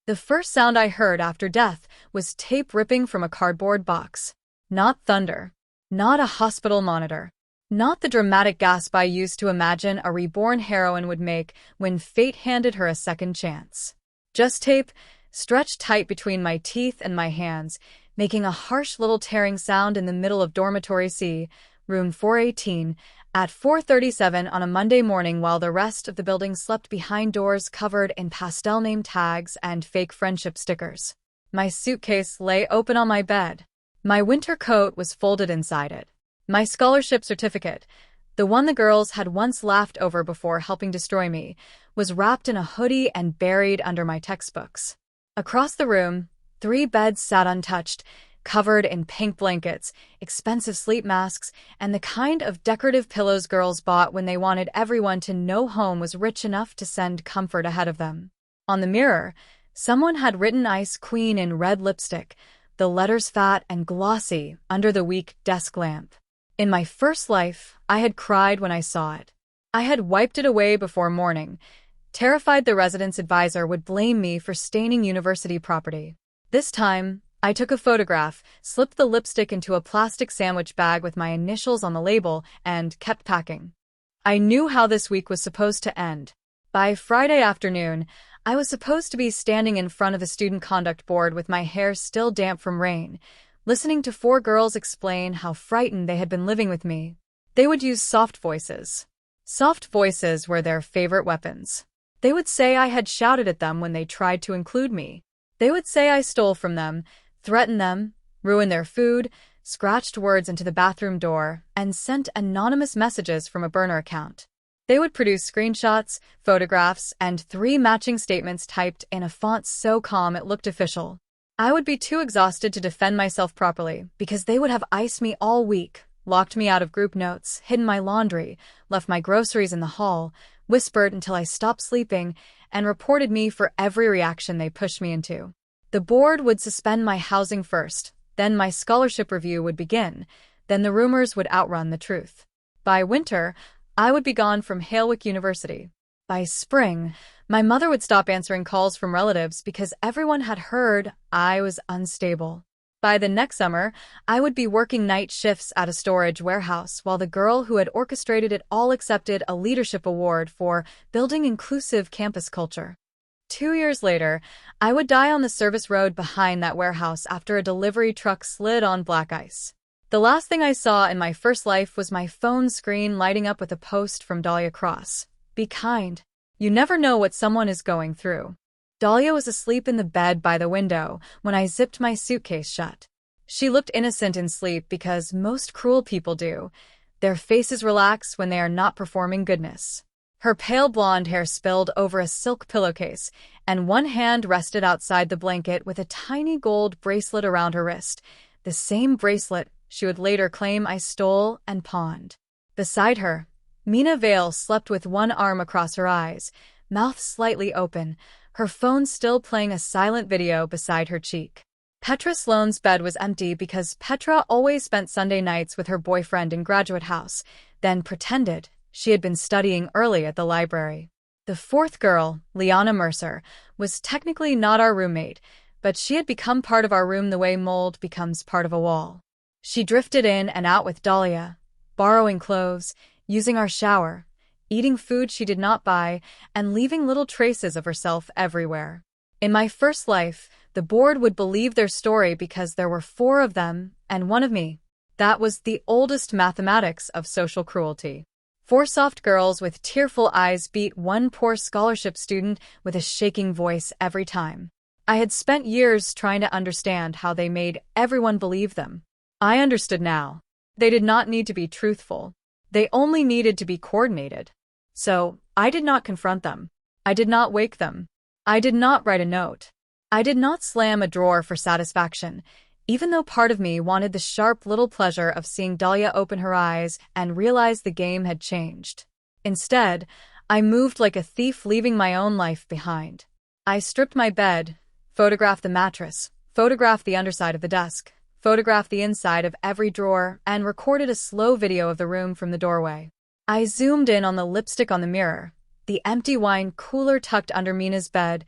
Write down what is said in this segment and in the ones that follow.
The first sound I heard after death was tape ripping from a cardboard box. Not thunder. Not a hospital monitor. Not the dramatic gasp I used to imagine a reborn heroine would make when fate handed her a second chance. Just tape, stretched tight between my teeth and my hands, making a harsh little tearing sound in the middle of Dormitory C, room 418, at 4:37 on a Monday morning while the rest of the building slept behind doors covered in pastel name tags and fake friendship stickers. My suitcase lay open on my bed. My winter coat was folded inside it. My scholarship certificate, the one the girls had once laughed over before helping destroy me, was wrapped in a hoodie and buried under my textbooks. Across the room, 3 beds sat untouched, covered in pink blankets, expensive sleep masks, and the kind of decorative pillows girls bought when they wanted everyone to know home was rich enough to send comfort ahead of them. On the mirror, someone had written Ice Queen in red lipstick, the letters fat and glossy under the weak desk lamp. In my first life, I had cried when I saw it. I had wiped it away before morning, terrified the residence advisor would blame me for staining university property. This time, I took a photograph, slipped the lipstick into a plastic sandwich bag with my initials on the label, and kept packing. I knew how this week was supposed to end. By Friday afternoon, I was supposed to be standing in front of the student conduct board with my hair still damp from rain, listening to 4 girls explain how frightened they had been living with me. They would use soft voices. Soft voices were their favorite weapons. They would say I had shouted at them when they tried to include me. They would say I stole from them, threatened them, ruined their food, scratched words into the bathroom door, and sent anonymous messages from a burner account. They would produce screenshots, photographs, and 3 matching statements typed in a font so calm it looked official. I would be too exhausted to defend myself properly because they would have iced me all week, locked me out of group notes, hidden my laundry, left my groceries in the hall, whispered until I stopped sleeping, and reported me for every reaction they pushed me into. The board would suspend my housing first, then my scholarship review would begin, then the rumors would outrun the truth. By winter, I would be gone from Halewick University. By spring, my mother would stop answering calls from relatives because everyone had heard I was unstable. By the next summer, I would be working night shifts at a storage warehouse while the girl who had orchestrated it all accepted a leadership award for building inclusive campus culture. 2 years later, I would die on the service road behind that warehouse after a delivery truck slid on black ice. The last thing I saw in my first life was my phone screen lighting up with a post from Dahlia Cross. Be kind. You never know what someone is going through. Dahlia was asleep in the bed by the window when I zipped my suitcase shut. She looked innocent in sleep because most cruel people do. Their faces relax when they are not performing goodness. Her pale blonde hair spilled over a silk pillowcase, and one hand rested outside the blanket with a tiny gold bracelet around her wrist, the same bracelet she would later claim I stole and pawned. Beside her, Mina Vale slept with one arm across her eyes, mouth slightly open, her phone still playing a silent video beside her cheek. Petra Sloane's bed was empty because Petra always spent Sunday nights with her boyfriend in Graduate House, then pretended she had been studying early at the library. The 4th girl, Liana Mercer, was technically not our roommate, but she had become part of our room the way mold becomes part of a wall. She drifted in and out with Dahlia, borrowing clothes, using our shower, eating food she did not buy, and leaving little traces of herself everywhere. In my first life, the board would believe their story because there were 4 of them and 1 of me. That was the oldest mathematics of social cruelty. 4 soft girls with tearful eyes beat one poor scholarship student with a shaking voice every time. I had spent years trying to understand how they made everyone believe them. I understood now. They did not need to be truthful. They only needed to be coordinated. So, I did not confront them. I did not wake them. I did not write a note. I did not slam a drawer for satisfaction, even though part of me wanted the sharp little pleasure of seeing Dahlia open her eyes and realize the game had changed. Instead, I moved like a thief leaving my own life behind. I stripped my bed, photographed the mattress, photographed the underside of the desk, photographed the inside of every drawer, and recorded a slow video of the room from the doorway. I zoomed in on the lipstick on the mirror, the empty wine cooler tucked under Mina's bed,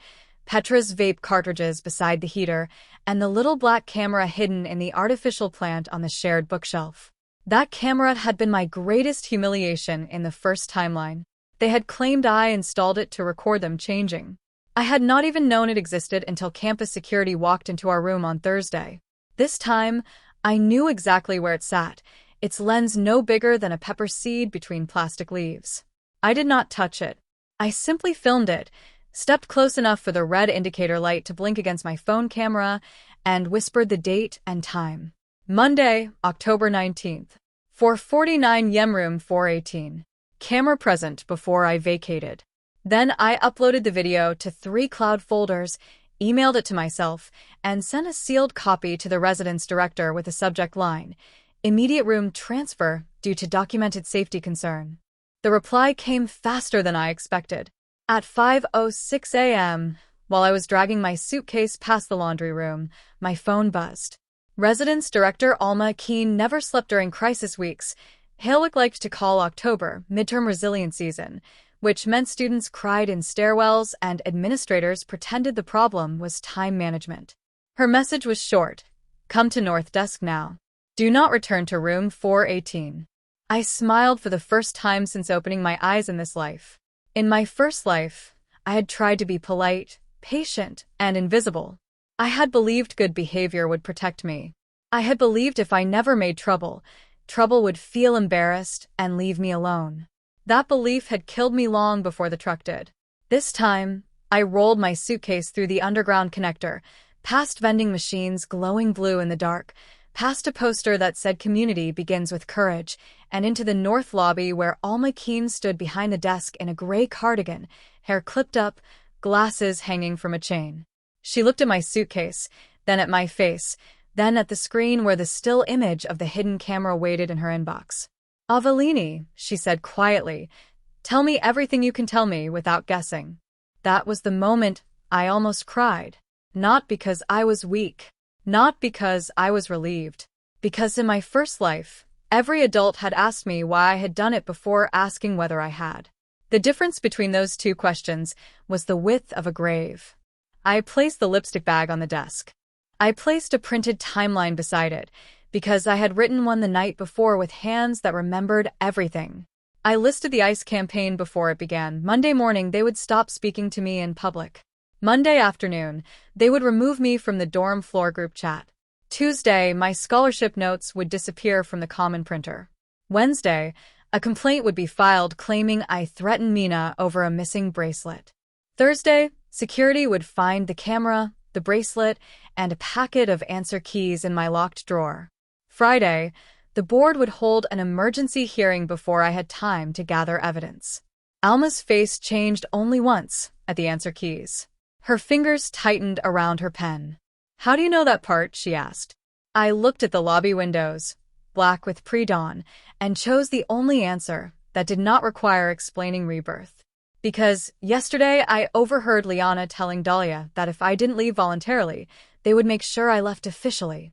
Petra's vape cartridges beside the heater, and the little black camera hidden in the artificial plant on the shared bookshelf. That camera had been my greatest humiliation in the first timeline. They had claimed I installed it to record them changing. I had not even known it existed until campus security walked into our room on Thursday. This time, I knew exactly where it sat, its lens no bigger than a pepper seed between plastic leaves. I did not touch it. I simply filmed it, stepped close enough for the red indicator light to blink against my phone camera, and whispered the date and time. Monday, October 19th. 4:49 YM room 418. Camera present before I vacated. Then I uploaded the video to 3 cloud folders, emailed it to myself, and sent a sealed copy to the residence director with a subject line, "Immediate room transfer due to documented safety concern." The reply came faster than I expected. At 5:06 a.m., while I was dragging my suitcase past the laundry room, my phone buzzed. Residence Director Alma Keen never slept during crisis weeks. Halewick liked to call October midterm resilience season, which meant students cried in stairwells and administrators pretended the problem was time management. Her message was short: "Come to North Desk now. Do not return to room 418. I smiled for the first time since opening my eyes in this life. In my first life, I had tried to be polite, patient, and invisible. I had believed good behavior would protect me. I had believed if I never made trouble, trouble would feel embarrassed and leave me alone. That belief had killed me long before the truck did. This time, I rolled my suitcase through the underground connector, past vending machines glowing blue in the dark, past a poster that said "Community begins with courage," and into the north lobby where Alma Keen stood behind the desk in a gray cardigan, hair clipped up, glasses hanging from a chain. She looked at my suitcase, then at my face, then at the screen where the still image of the hidden camera waited in her inbox. "Avellini," she said quietly, "tell me everything you can tell me without guessing." That was the moment I almost cried. Not because I was weak. Not because I was relieved. Because in my first life, every adult had asked me why I had done it before asking whether I had. The difference between those two questions was the width of a grave. I placed the lipstick bag on the desk. I placed a printed timeline beside it, because I had written one the night before with hands that remembered everything. I listed the ICE campaign before it began. Monday morning, they would stop speaking to me in public. Monday afternoon, they would remove me from the dorm floor group chat. Tuesday, my scholarship notes would disappear from the common printer. Wednesday, a complaint would be filed claiming I threatened Mina over a missing bracelet. Thursday, security would find the camera, the bracelet, and a packet of answer keys in my locked drawer. Friday, the board would hold an emergency hearing before I had time to gather evidence. Alma's face changed only once at the answer keys. Her fingers tightened around her pen. "How do you know that part?" she asked. I looked at the lobby windows, black with pre-dawn, and chose the only answer that did not require explaining Rebirth. Because yesterday I overheard Liana telling Dahlia that if I didn't leave voluntarily, they would make sure I left officially.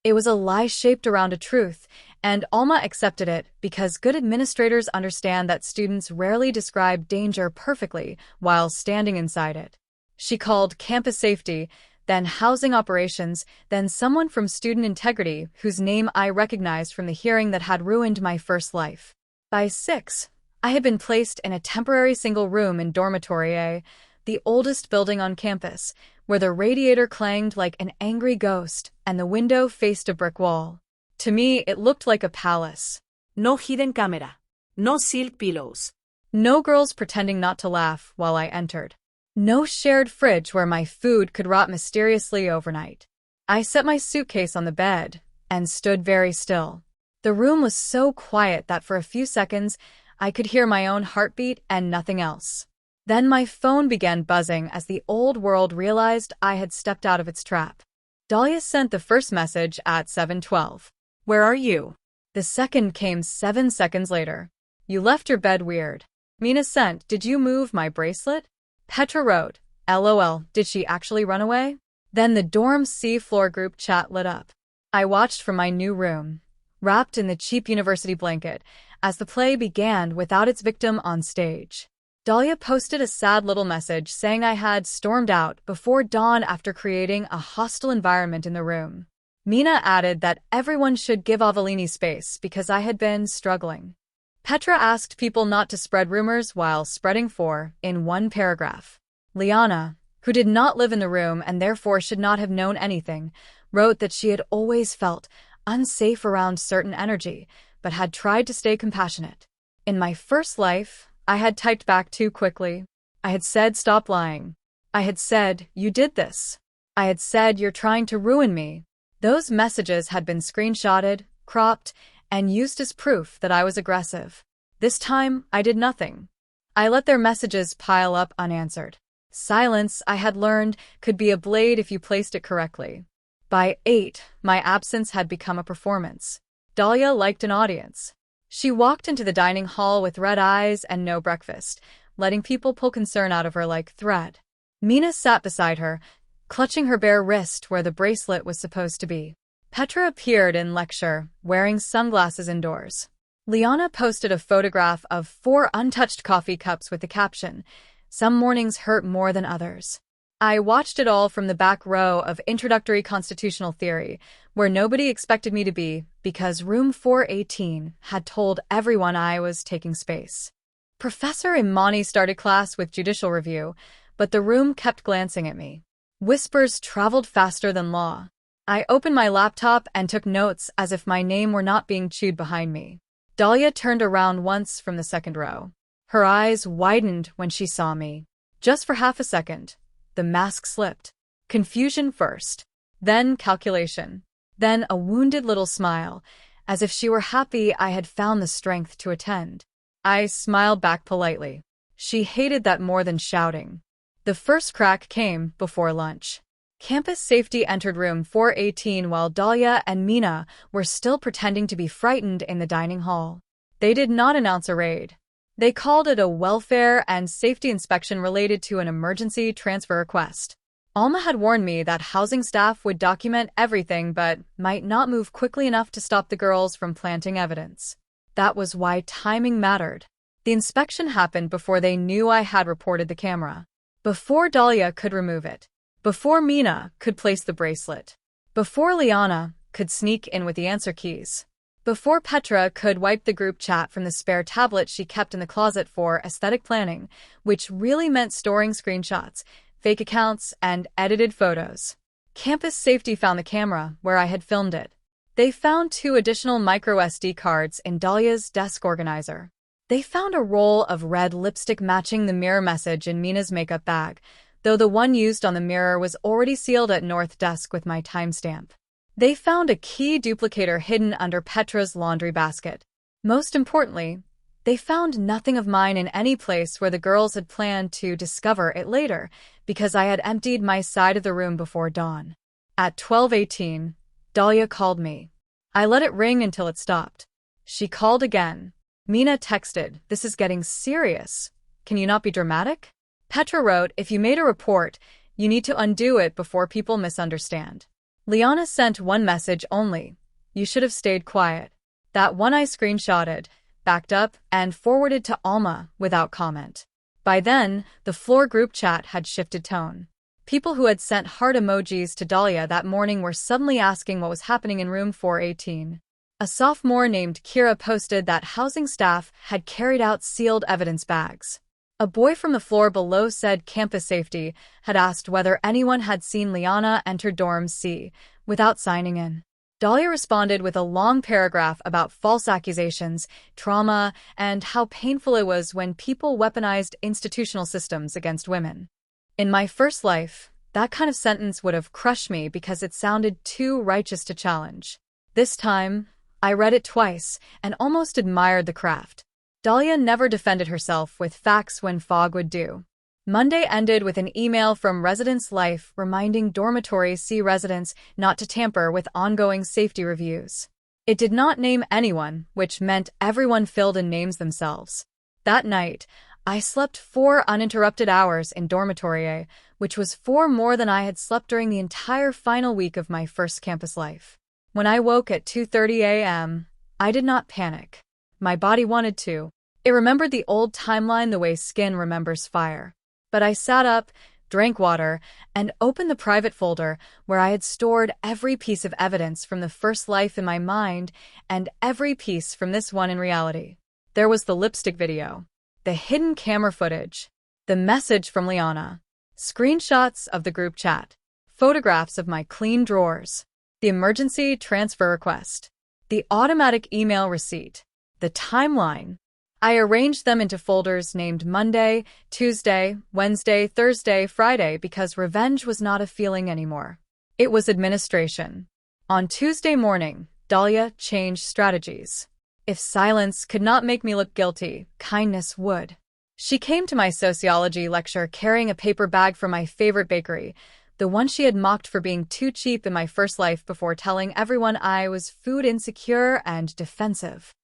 It was a lie shaped around a truth, and Alma accepted it because good administrators understand that students rarely describe danger perfectly while standing inside it. She called campus safety, then housing operations, then someone from student integrity whose name I recognized from the hearing that had ruined my first life. By 6, I had been placed in a temporary single room in Dormitory A, the oldest building on campus, where the radiator clanged like an angry ghost and the window faced a brick wall. To me, it looked like a palace. No hidden camera. No silk pillows. No girls pretending not to laugh while I entered. No shared fridge where my food could rot mysteriously overnight. I set my suitcase on the bed and stood very still. The room was so quiet that for a few seconds, I could hear my own heartbeat and nothing else. Then my phone began buzzing as the old world realized I had stepped out of its trap. Dahlia sent the first message at 7:12. "Where are you?" The second came 7 seconds later. "You left your bed weird." Mina sent, "Did you move my bracelet?" Petra wrote, "LOL, did she actually run away?" Then the dorm C floor group chat lit up. I watched from my new room, wrapped in the cheap university blanket, as the play began without its victim on stage. Dahlia posted a sad little message saying I had stormed out before dawn after creating a hostile environment in the room. Mina added that everyone should give Avelini space because I had been struggling. Petra asked people not to spread rumors while spreading four in one paragraph. Liana, who did not live in the room and therefore should not have known anything, wrote that she had always felt unsafe around certain energy, but had tried to stay compassionate. In my first life, I had typed back too quickly. I had said stop lying. I had said, you did this. I had said you're trying to ruin me. Those messages had been screenshotted, cropped, and used as proof that I was aggressive. This time, I did nothing. I let their messages pile up unanswered. Silence, I had learned, could be a blade if you placed it correctly. By 8, my absence had become a performance. Dahlia liked an audience. She walked into the dining hall with red eyes and no breakfast, letting people pull concern out of her like thread. Mina sat beside her, clutching her bare wrist where the bracelet was supposed to be. Petra appeared in lecture, wearing sunglasses indoors. Liana posted a photograph of 4 untouched coffee cups with the caption, "Some mornings hurt more than others." I watched it all from the back row of Introductory Constitutional Theory, where nobody expected me to be because room 418 had told everyone I was taking space. Professor Imani started class with judicial review, but the room kept glancing at me. Whispers traveled faster than law. I opened my laptop and took notes as if my name were not being chewed behind me. Dahlia turned around once from the second row. Her eyes widened when she saw me. Just for half a second, the mask slipped. Confusion first, then calculation, then a wounded little smile, as if she were happy I had found the strength to attend. I smiled back politely. She hated that more than shouting. The first crack came before lunch. Campus safety entered room 418 while Dahlia and Mina were still pretending to be frightened in the dining hall. They did not announce a raid. They called it a welfare and safety inspection related to an emergency transfer request. Alma had warned me that housing staff would document everything but might not move quickly enough to stop the girls from planting evidence. That was why timing mattered. The inspection happened before they knew I had reported the camera. Before Dahlia could remove it. Before Mina could place the bracelet. Before Liana could sneak in with the answer keys. Before Petra could wipe the group chat from the spare tablet she kept in the closet for aesthetic planning, which really meant storing screenshots, fake accounts, and edited photos. Campus safety found the camera where I had filmed it. They found 2 additional micro SD cards in Dahlia's desk organizer. They found a roll of red lipstick matching the mirror message in Mina's makeup bag, though the one used on the mirror was already sealed at North Desk with my timestamp. They found a key duplicator hidden under Petra's laundry basket. Most importantly, they found nothing of mine in any place where the girls had planned to discover it later, because I had emptied my side of the room before dawn. At 12:18, Dahlia called me. I let it ring until it stopped. She called again. Mina texted, "This is getting serious. Can you not be dramatic?" Petra wrote, "If you made a report, you need to undo it before people misunderstand." Liana sent one message only. "You should have stayed quiet." That one I screenshotted, backed up, and forwarded to Alma without comment. By then, the floor group chat had shifted tone. People who had sent heart emojis to Dahlia that morning were suddenly asking what was happening in room 418. A sophomore named Kira posted that housing staff had carried out sealed evidence bags. A boy from the floor below said campus safety had asked whether anyone had seen Liana enter dorm C without signing in. Dahlia responded with a long paragraph about false accusations, trauma, and how painful it was when people weaponized institutional systems against women. In my first life, that kind of sentence would have crushed me because it sounded too righteous to challenge. This time, I read it twice and almost admired the craft. Dahlia never defended herself with facts when fog would do. Monday ended with an email from Residence Life reminding Dormitory C residents not to tamper with ongoing safety reviews. It did not name anyone, which meant everyone filled in names themselves. That night, I slept 4 uninterrupted hours in Dormitory A, which was 4 more than I had slept during the entire final week of my first campus life. When I woke at 2:30 a.m., I did not panic. My body wanted to. It remembered the old timeline the way skin remembers fire. But I sat up, drank water, and opened the private folder where I had stored every piece of evidence from the first life in my mind and every piece from this one in reality. There was the lipstick video, the hidden camera footage, the message from Liana, screenshots of the group chat, photographs of my clean drawers, the emergency transfer request, the automatic email receipt, the timeline. I arranged them into folders named Monday, Tuesday, Wednesday, Thursday, Friday because revenge was not a feeling anymore. It was administration. On Tuesday morning, Dahlia changed strategies. If silence could not make me look guilty, kindness would. She came to my sociology lecture carrying a paper bag from my favorite bakery, the one she had mocked for being too cheap in my first life before telling everyone I was food insecure and defensive.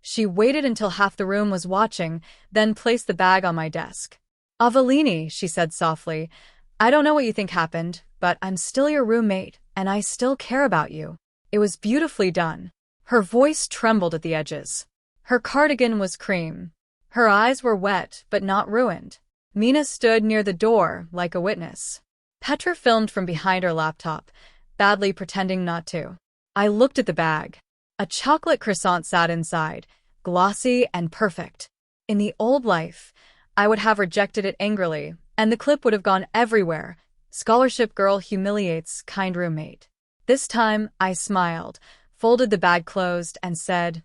She waited until half the room was watching, then placed the bag on my desk. "Avellini," she said softly, "I don't know what you think happened, but I'm still your roommate, and I still care about you." It was beautifully done. Her voice trembled at the edges. Her cardigan was cream. Her eyes were wet, but not ruined. Mina stood near the door, like a witness. Petra filmed from behind her laptop, badly pretending not to. I looked at the bag. A chocolate croissant sat inside, glossy and perfect. In the old life, I would have rejected it angrily, and the clip would have gone everywhere. "Scholarship girl humiliates kind roommate." This time, I smiled, folded the bag closed, and said,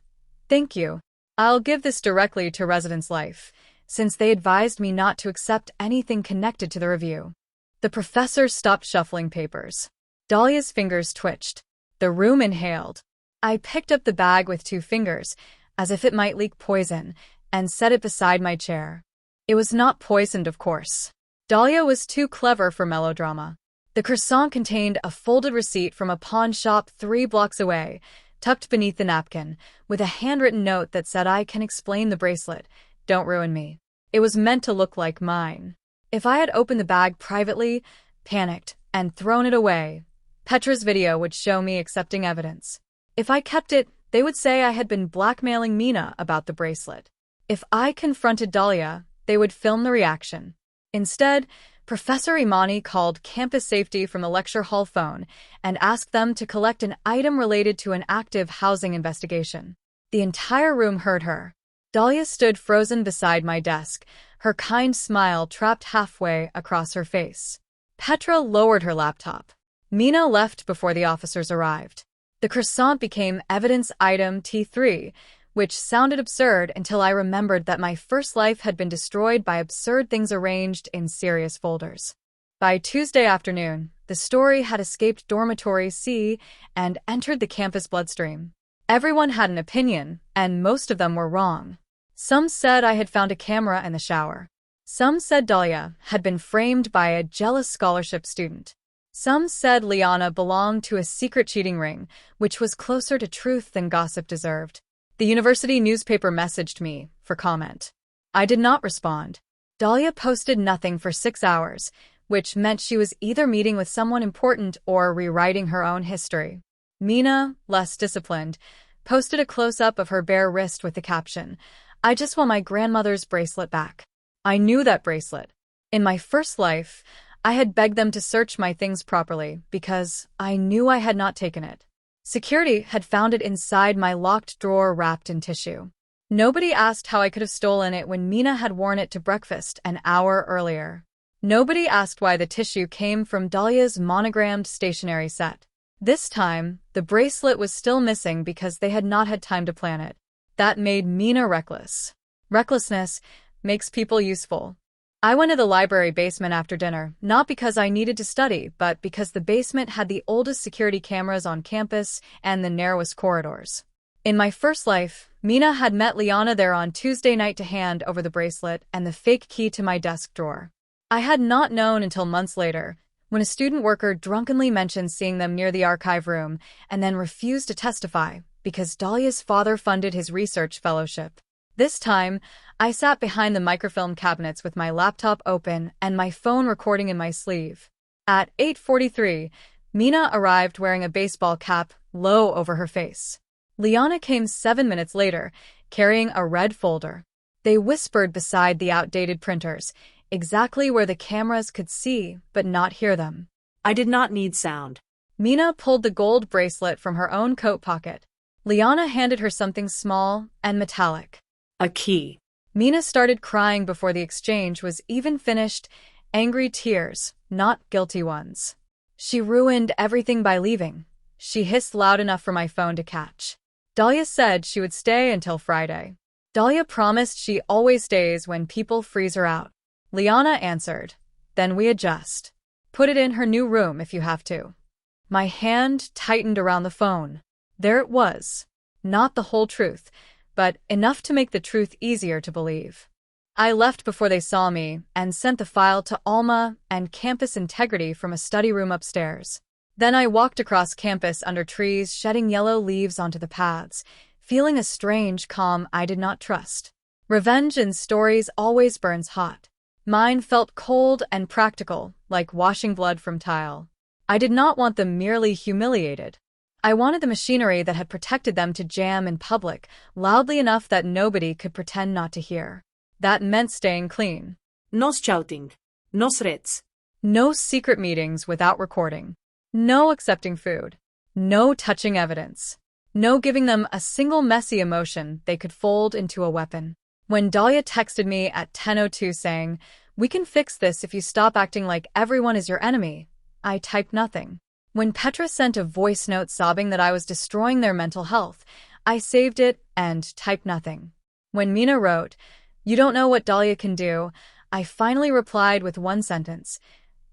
"Thank you. I'll give this directly to Residence Life, since they advised me not to accept anything connected to the review." The professor stopped shuffling papers. Dahlia's fingers twitched. The room inhaled. I picked up the bag with 2 fingers, as if it might leak poison, and set it beside my chair. It was not poisoned, of course. Dahlia was too clever for melodrama. The croissant contained a folded receipt from a pawn shop 3 blocks away, tucked beneath the napkin, with a handwritten note that said, "I can explain the bracelet. Don't ruin me." It was meant to look like mine. If I had opened the bag privately, panicked, and thrown it away, Petra's video would show me accepting evidence. If I kept it, they would say I had been blackmailing Mina about the bracelet. If I confronted Dahlia, they would film the reaction. Instead, Professor Imani called campus safety from the lecture hall phone and asked them to collect an item related to an active housing investigation. The entire room heard her. Dahlia stood frozen beside my desk, her kind smile trapped halfway across her face. Petra lowered her laptop. Mina left before the officers arrived. The croissant became evidence item T3, which sounded absurd until I remembered that my first life had been destroyed by absurd things arranged in serious folders. By Tuesday afternoon, the story had escaped dormitory C and entered the campus bloodstream. Everyone had an opinion, and most of them were wrong. Some said I had found a camera in the shower. Some said Dahlia had been framed by a jealous scholarship student. Some said Liana belonged to a secret cheating ring, which was closer to truth than gossip deserved. The university newspaper messaged me for comment. I did not respond. Dahlia posted nothing for 6 hours, which meant she was either meeting with someone important or rewriting her own history. Mina, less disciplined, posted a close-up of her bare wrist with the caption, "I just want my grandmother's bracelet back." I knew that bracelet. In my first life, I had begged them to search my things properly because I knew I had not taken it. Security had found it inside my locked drawer wrapped in tissue. Nobody asked how I could have stolen it when Mina had worn it to breakfast an hour earlier. Nobody asked why the tissue came from Dahlia's monogrammed stationery set. This time, the bracelet was still missing because they had not had time to plan it. That made Mina reckless. Recklessness makes people useful. I went to the library basement after dinner, not because I needed to study, but because the basement had the oldest security cameras on campus and the narrowest corridors. In my first life, Mina had met Liana there on Tuesday night to hand over the bracelet and the fake key to my desk drawer. I had not known until months later, when a student worker drunkenly mentioned seeing them near the archive room and then refused to testify because Dahlia's father funded his research fellowship. This time, I sat behind the microfilm cabinets with my laptop open and my phone recording in my sleeve. At 8:43, Mina arrived wearing a baseball cap low over her face. Liana came 7 minutes later, carrying a red folder. They whispered beside the outdated printers, exactly where the cameras could see but not hear them. I did not need sound. Mina pulled the gold bracelet from her own coat pocket. Liana handed her something small and metallic. A key. Mina started crying before the exchange was even finished, angry tears, not guilty ones. She ruined everything by leaving. She hissed loud enough for my phone to catch. Dahlia said she would stay until Friday. Dahlia promised she always stays when people freeze her out. Liana answered, "Then we adjust. Put it in her new room if you have to." My hand tightened around the phone. There it was. Not the whole truth, but enough to make the truth easier to believe. I left before they saw me and sent the file to Alma and campus integrity from a study room upstairs. Then I walked across campus under trees, shedding yellow leaves onto the paths, feeling a strange calm I did not trust. Revenge in stories always burns hot. Mine felt cold and practical, like washing blood from tile. I did not want them merely humiliated. I wanted the machinery that had protected them to jam in public, loudly enough that nobody could pretend not to hear. That meant staying clean. No shouting. No threats. No secret meetings without recording. No accepting food. No touching evidence. No giving them a single messy emotion they could fold into a weapon. When Dahlia texted me at 10:02 saying, "We can fix this if you stop acting like everyone is your enemy," I typed nothing. When Petra sent a voice note sobbing that I was destroying their mental health, I saved it and typed nothing. When Mina wrote, "You don't know what Dahlia can do," I finally replied with one sentence,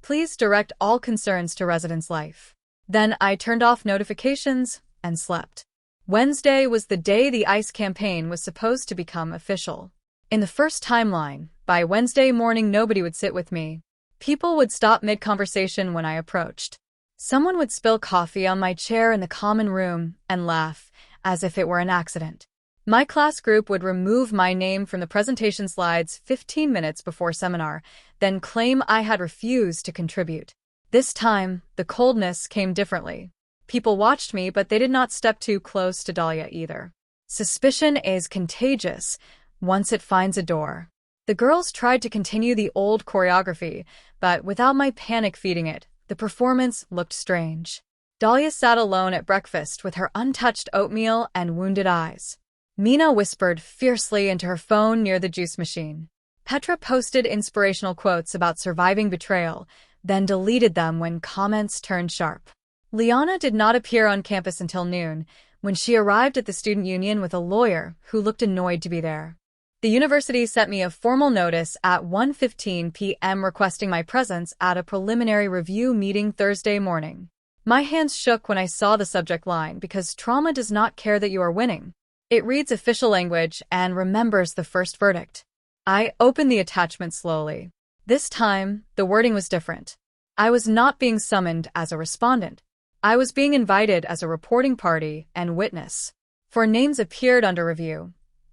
"Please direct all concerns to residence life." Then I turned off notifications and slept. Wednesday was the day the ICE campaign was supposed to become official. In the first timeline, by Wednesday morning nobody would sit with me. People would stop mid-conversation when I approached. Someone would spill coffee on my chair in the common room and laugh, as if it were an accident. My class group would remove my name from the presentation slides 15 minutes before seminar, then claim I had refused to contribute. This time, the coldness came differently. People watched me, but they did not step too close to Dahlia either. Suspicion is contagious once it finds a door. The girls tried to continue the old choreography, but without my panic feeding it, the performance looked strange. Dahlia sat alone at breakfast with her untouched oatmeal and wounded eyes. Mina whispered fiercely into her phone near the juice machine. Petra posted inspirational quotes about surviving betrayal, then deleted them when comments turned sharp. Liana did not appear on campus until noon, when she arrived at the student union with a lawyer who looked annoyed to be there. The university sent me a formal notice at 1:15 p.m. requesting my presence at a preliminary review meeting Thursday morning. My hands shook when I saw the subject line because trauma does not care that you are winning. It reads official language and remembers the first verdict. I opened the attachment slowly. This time, the wording was different. I was not being summoned as a respondent. I was being invited as a reporting party and witness. Four names appeared under review: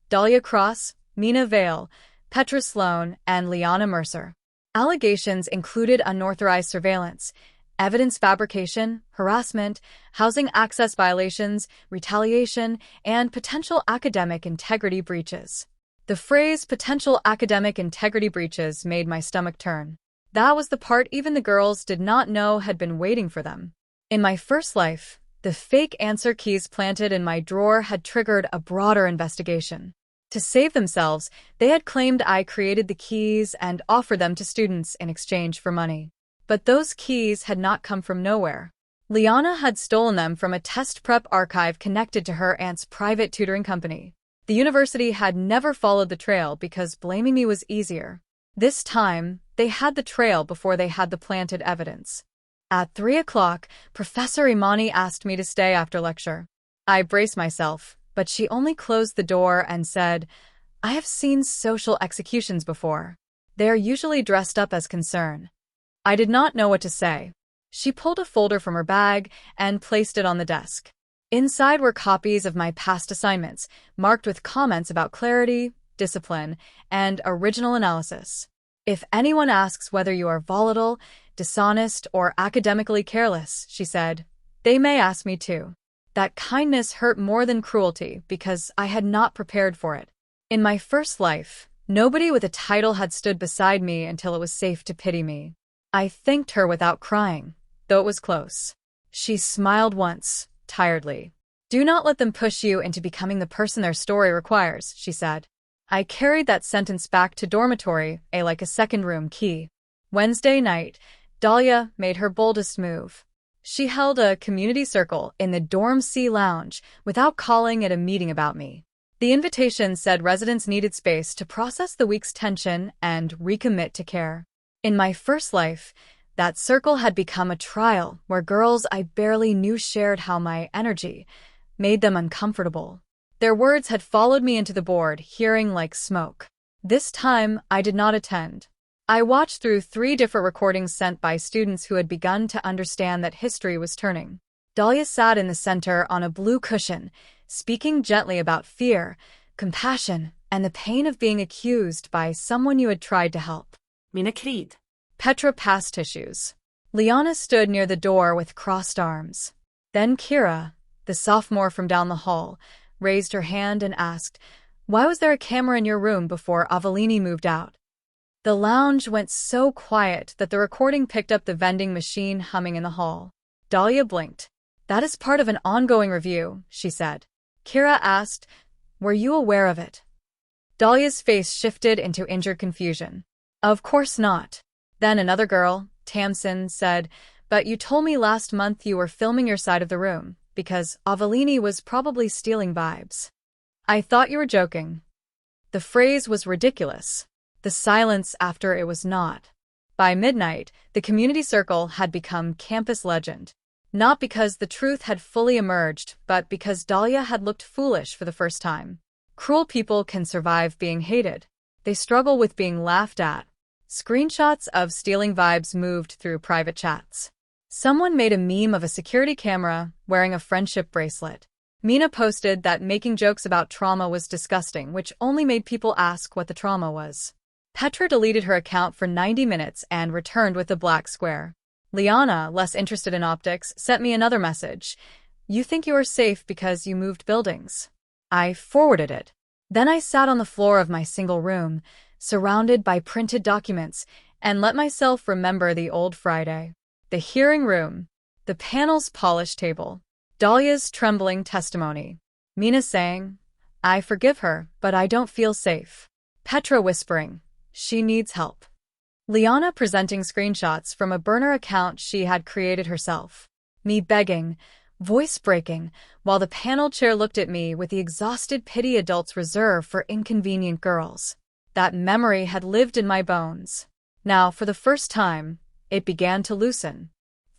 Dahlia Cross, Mina Vale, Petra Sloan, and Liana Mercer. Allegations included unauthorized surveillance, evidence fabrication, harassment, housing access violations, retaliation, and potential academic integrity breaches. The phrase potential academic integrity breaches made my stomach turn. That was the part even the girls did not know had been waiting for them. In my first life, the fake answer keys planted in my drawer had triggered a broader investigation. To save themselves, they had claimed I created the keys and offered them to students in exchange for money. But those keys had not come from nowhere. Liana had stolen them from a test prep archive connected to her aunt's private tutoring company. The university had never followed the trail because blaming me was easier. This time, they had the trail before they had the planted evidence. At 3 o'clock, Professor Imani asked me to stay after lecture. I braced myself, but she only closed the door and said, "I have seen social executions before. They are usually dressed up as concern." I did not know what to say. She pulled a folder from her bag and placed it on the desk. Inside were copies of my past assignments, marked with comments about clarity, discipline, and original analysis. "If anyone asks whether you are volatile, dishonest, or academically careless," she said, "they may ask me too." That kindness hurt more than cruelty because I had not prepared for it. In my first life, nobody with a title had stood beside me until it was safe to pity me. I thanked her without crying, though it was close. She smiled once, tiredly. Do not let them push you into becoming the person their story requires, she said. I carried that sentence back to dormitory, like a second-room key. Wednesday night, Dahlia made her boldest move. She held a community circle in the dorm C lounge without calling it a meeting about me. The invitation said residents needed space to process the week's tension and recommit to care. In my first life, that circle had become a trial where girls I barely knew shared how my energy made them uncomfortable. Their words had followed me into the board, hearing like smoke. This time, I did not attend. I watched through 3 different recordings sent by students who had begun to understand that history was turning. Dahlia sat in the center on a blue cushion, speaking gently about fear, compassion, and the pain of being accused by someone you had tried to help. Mina querida. Petra passed tissues. Liana stood near the door with crossed arms. Then Kira, the sophomore from down the hall, raised her hand and asked, "Why was there a camera in your room before Avellini moved out?" The lounge went so quiet that the recording picked up the vending machine humming in the hall. Dahlia blinked. "That is part of an ongoing review," she said. Kira asked, "Were you aware of it?" Dahlia's face shifted into injured confusion. "Of course not." Then another girl, Tamsin, said, "But you told me last month you were filming your side of the room, because Avellini was probably stealing vibes." "I thought you were joking." The phrase was ridiculous. The silence after it was not. By midnight, the community circle had become campus legend. Not because the truth had fully emerged, but because Dahlia had looked foolish for the first time. Cruel people can survive being hated. They struggle with being laughed at. Screenshots of stealing vibes moved through private chats. Someone made a meme of a security camera wearing a friendship bracelet. Mina posted that making jokes about trauma was disgusting, which only made people ask what the trauma was. Petra deleted her account for 90 minutes and returned with a black square. Liana, less interested in optics, sent me another message. "You think you are safe because you moved buildings." I forwarded it. Then I sat on the floor of my single room, surrounded by printed documents, and let myself remember the old Friday. The hearing room. The panel's polished table. Dahlia's trembling testimony. Mina saying, "I forgive her, but I don't feel safe." Petra whispering, "She needs help." Liana presenting screenshots from a burner account she had created herself. Me begging, voice breaking, while the panel chair looked at me with the exhausted pity adults reserve for inconvenient girls. That memory had lived in my bones. Now, for the first time, it began to loosen.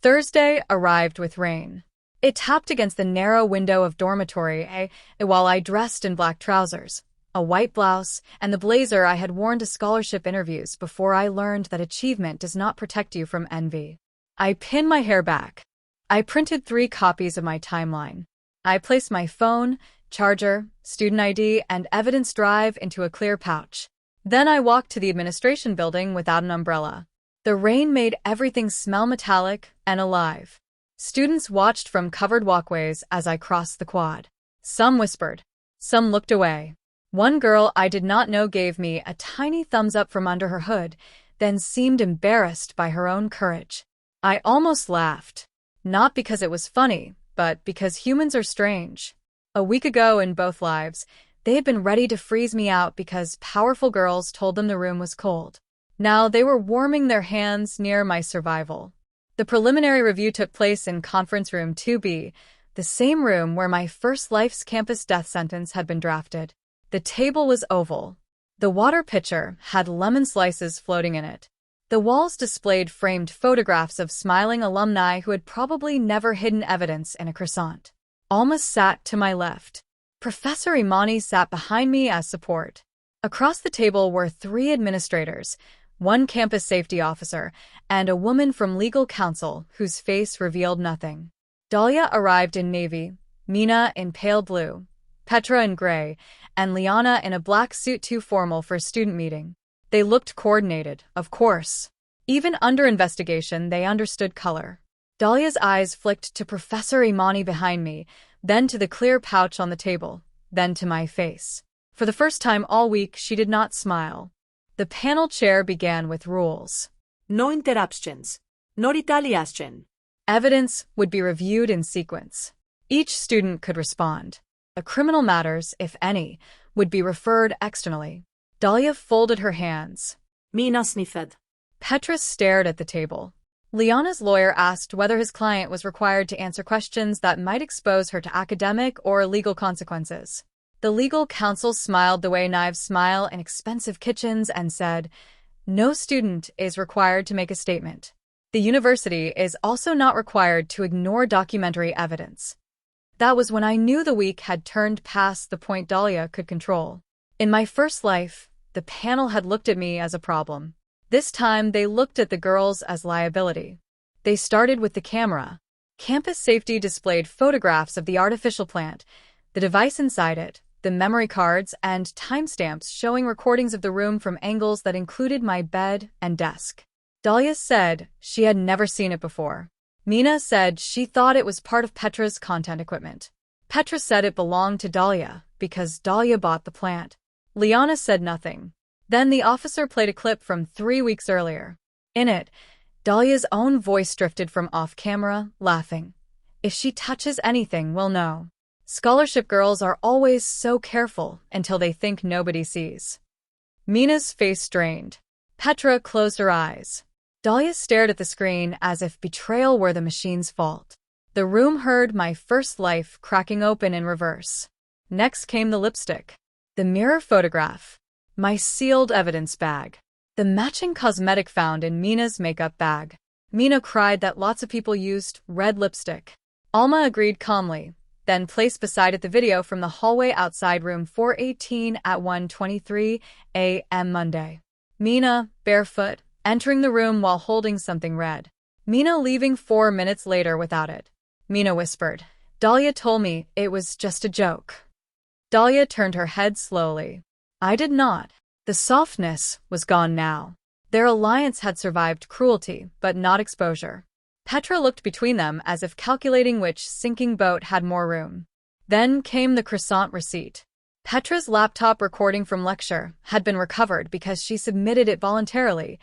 Thursday arrived with rain. It tapped against the narrow window of dormitory while I dressed in black trousers, a white blouse, and the blazer I had worn to scholarship interviews before I learned that achievement does not protect you from envy. I pinned my hair back. I printed 3 copies of my timeline. I placed my phone, charger, student ID, and evidence drive into a clear pouch. Then I walked to the administration building without an umbrella. The rain made everything smell metallic and alive. Students watched from covered walkways as I crossed the quad. Some whispered. Some looked away. One girl I did not know gave me a tiny thumbs up from under her hood, then seemed embarrassed by her own courage. I almost laughed. Not because it was funny, but because humans are strange. A week ago in both lives, they had been ready to freeze me out because powerful girls told them the room was cold. Now they were warming their hands near my survival. The preliminary review took place in Conference Room 2B, the same room where my first life's campus death sentence had been drafted. The table was oval. The water pitcher had lemon slices floating in it. The walls displayed framed photographs of smiling alumni who had probably never hidden evidence in a croissant. Alma sat to my left. Professor Imani sat behind me as support. Across the table were 3 administrators, 1 campus safety officer, and a woman from legal counsel whose face revealed nothing. Dahlia arrived in navy, Mina in pale blue, Petra in gray, and Liana in a black suit too formal for a student meeting. They looked coordinated, of course. Even under investigation, they understood color. Dahlia's eyes flicked to Professor Imani behind me, then to the clear pouch on the table, then to my face. For the first time all week, she did not smile. The panel chair began with rules. No interruptions. No retaliation. Evidence would be reviewed in sequence. Each student could respond. The criminal matters, if any, would be referred externally. Dahlia folded her hands. Mina sniffed. Petrus stared at the table. Liana's lawyer asked whether his client was required to answer questions that might expose her to academic or legal consequences. The legal counsel smiled the way knives smile in expensive kitchens and said, "No student is required to make a statement. The university is also not required to ignore documentary evidence." That was when I knew the week had turned past the point Dahlia could control. In my first life, the panel had looked at me as a problem. This time, they looked at the girls as liability. They started with the camera. Campus safety displayed photographs of the artificial plant, the device inside it, the memory cards, and timestamps showing recordings of the room from angles that included my bed and desk. Dahlia said she had never seen it before. Mina said she thought it was part of Petra's content equipment. Petra said it belonged to Dahlia because Dahlia bought the plant. Liana said nothing. Then the officer played a clip from 3 weeks earlier. In it, Dahlia's own voice drifted from off-camera, laughing. "If she touches anything, we'll know. Scholarship girls are always so careful until they think nobody sees." Mina's face strained. Petra closed her eyes. Dahlia stared at the screen as if betrayal were the machine's fault. The room heard my first life cracking open in reverse. Next came the lipstick, the mirror photograph, my sealed evidence bag, the matching cosmetic found in Mina's makeup bag. Mina cried that lots of people used red lipstick. Alma agreed calmly, then placed beside it the video from the hallway outside room 418 at 1:23 a.m. Monday. Mina, barefoot, entering the room while holding something red. Mina leaving 4 minutes later without it. Mina whispered, "Dahlia told me it was just a joke." Dahlia turned her head slowly. I did not. The softness was gone now. Their alliance had survived cruelty, but not exposure. Petra looked between them as if calculating which sinking boat had more room. Then came the croissant receipt. Petra's laptop recording from lecture had been recovered because she submitted it voluntarily,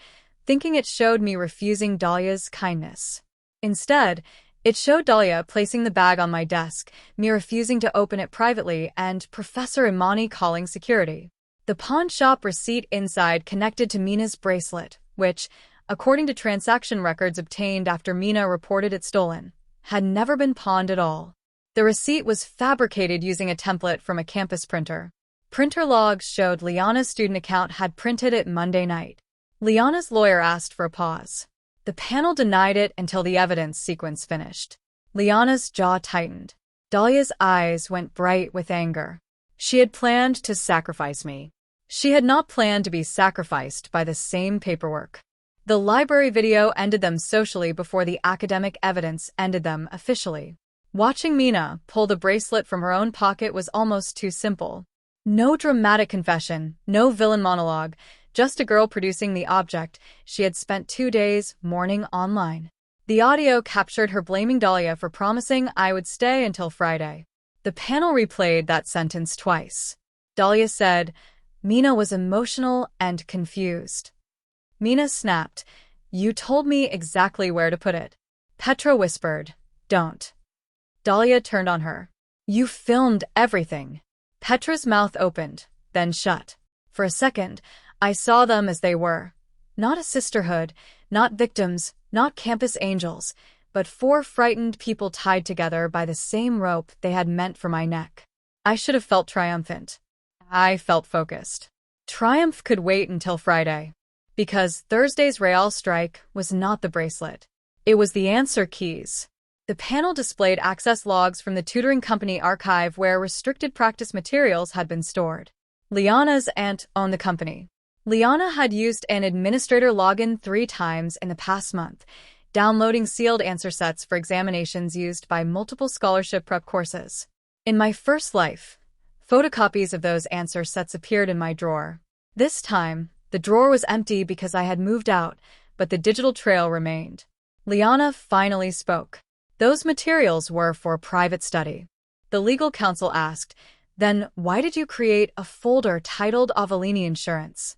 thinking it showed me refusing Dahlia's kindness. Instead, it showed Dahlia placing the bag on my desk, me refusing to open it privately, and Professor Imani calling security. The pawn shop receipt inside connected to Mina's bracelet, which, according to transaction records obtained after Mina reported it stolen, had never been pawned at all. The receipt was fabricated using a template from a campus printer. Printer logs showed Liana's student account had printed it Monday night. Liana's lawyer asked for a pause. The panel denied it until the evidence sequence finished. Liana's jaw tightened. Dahlia's eyes went bright with anger. She had planned to sacrifice me. She had not planned to be sacrificed by the same paperwork. The library video ended them socially before the academic evidence ended them officially. Watching Mina pull the bracelet from her own pocket was almost too simple. No dramatic confession, no villain monologue, just a girl producing the object she had spent 2 days mourning online. The audio captured her blaming Dahlia for promising I would stay until Friday. The panel replayed that sentence twice. Dahlia said, "Mina was emotional and confused." Mina snapped, "You told me exactly where to put it." Petra whispered, "Don't." Dahlia turned on her. "You filmed everything." Petra's mouth opened, then shut. For a second, I saw them as they were. Not a sisterhood, not victims, not campus angels, but 4 frightened people tied together by the same rope they had meant for my neck. I should have felt triumphant. I felt focused. Triumph could wait until Friday. Because Thursday's Real strike was not the bracelet. It was the answer keys. The panel displayed access logs from the tutoring company archive where restricted practice materials had been stored. Liana's aunt owned the company. Liana had used an administrator login 3 times in the past month, downloading sealed answer sets for examinations used by multiple scholarship prep courses. In my first life, photocopies of those answer sets appeared in my drawer. This time, the drawer was empty because I had moved out, but the digital trail remained. Liana finally spoke. Those materials were for private study. The legal counsel asked, Then why did you create a folder titled Avellini Insurance?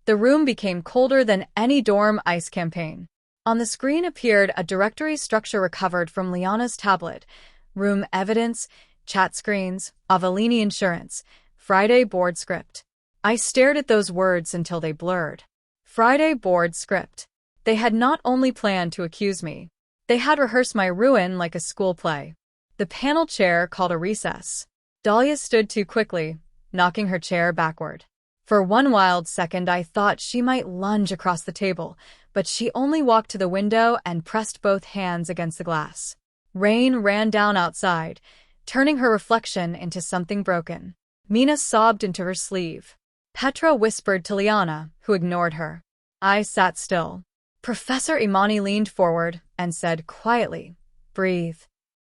The room became colder than any dorm ice campaign. On the screen appeared a directory structure recovered from Liana's tablet: room evidence, chat screens, Avellini Insurance, Friday board script. I stared at those words until they blurred. Friday board script. They had not only planned to accuse me, they had rehearsed my ruin like a school play. The panel chair called a recess. Dahlia stood too quickly, knocking her chair backward. For one wild second I thought she might lunge across the table, but she only walked to the window and pressed both hands against the glass. Rain ran down outside, turning her reflection into something broken. Mina sobbed into her sleeve. Petra whispered to Liana, who ignored her. I sat still. Professor Imani leaned forward and said quietly, "Breathe."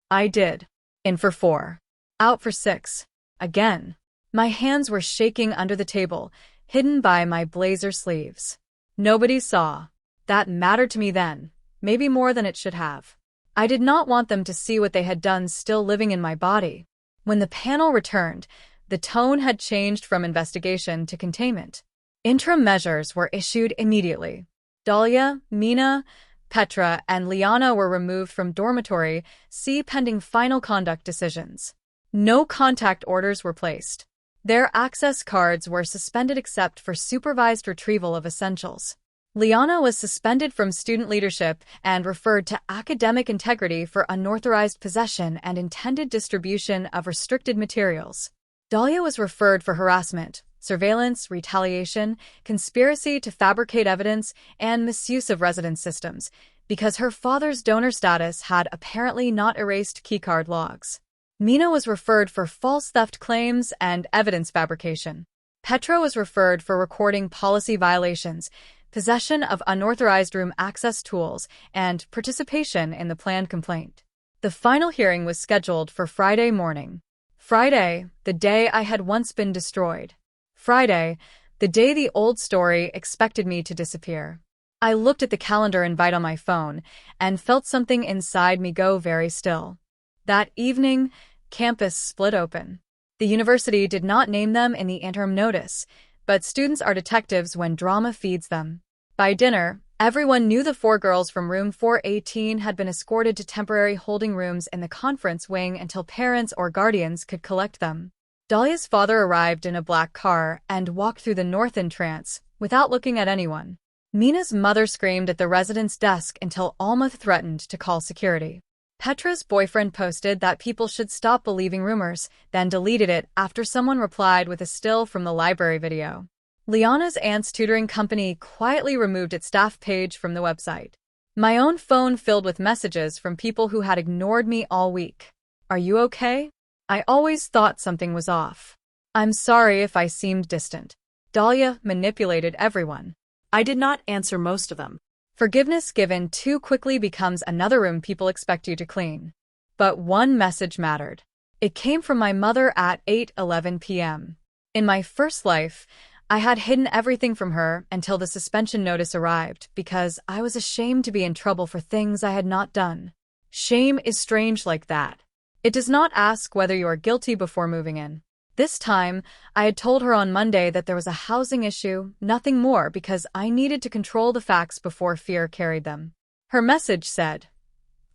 I did. In for 4. Out for 6. Again. My hands were shaking under the table, hidden by my blazer sleeves. Nobody saw. That mattered to me then, maybe more than it should have. I did not want them to see what they had done still living in my body. When the panel returned, the tone had changed from investigation to containment. Interim measures were issued immediately. Dahlia, Mina, Petra, and Liana were removed from dormitory C pending final conduct decisions. No contact orders were placed. Their access cards were suspended except for supervised retrieval of essentials. Liana was suspended from student leadership and referred to academic integrity for unauthorized possession and intended distribution of restricted materials. Dahlia was referred for harassment, surveillance, retaliation, conspiracy to fabricate evidence, and misuse of residence systems, because her father's donor status had apparently not erased keycard logs. Mina was referred for false theft claims and evidence fabrication. Petra was referred for recording policy violations, possession of unauthorized room access tools, and participation in the planned complaint. The final hearing was scheduled for Friday morning. Friday, the day I had once been destroyed. Friday, the day the old story expected me to disappear. I looked at the calendar invite on my phone and felt something inside me go very still. That evening, campus split open. The university did not name them in the interim notice, but students are detectives when drama feeds them. By dinner, everyone knew the 4 girls from room 418 had been escorted to temporary holding rooms in the conference wing until parents or guardians could collect them. Dahlia's father arrived in a black car and walked through the north entrance, without looking at anyone. Mina's mother screamed at the resident's desk until Alma threatened to call security. Petra's boyfriend posted that people should stop believing rumors, then deleted it after someone replied with a still from the library video. Liana's aunt's tutoring company quietly removed its staff page from the website. My own phone filled with messages from people who had ignored me all week. Are you okay? I always thought something was off. I'm sorry if I seemed distant. Dahlia manipulated everyone. I did not answer most of them. Forgiveness given too quickly becomes another room people expect you to clean. But one message mattered. It came from my mother at 8:11 p.m. In my first life, I had hidden everything from her until the suspension notice arrived because I was ashamed to be in trouble for things I had not done. Shame is strange like that. It does not ask whether you are guilty before moving in. This time, I had told her on Monday that there was a housing issue, nothing more, because I needed to control the facts before fear carried them. Her message said,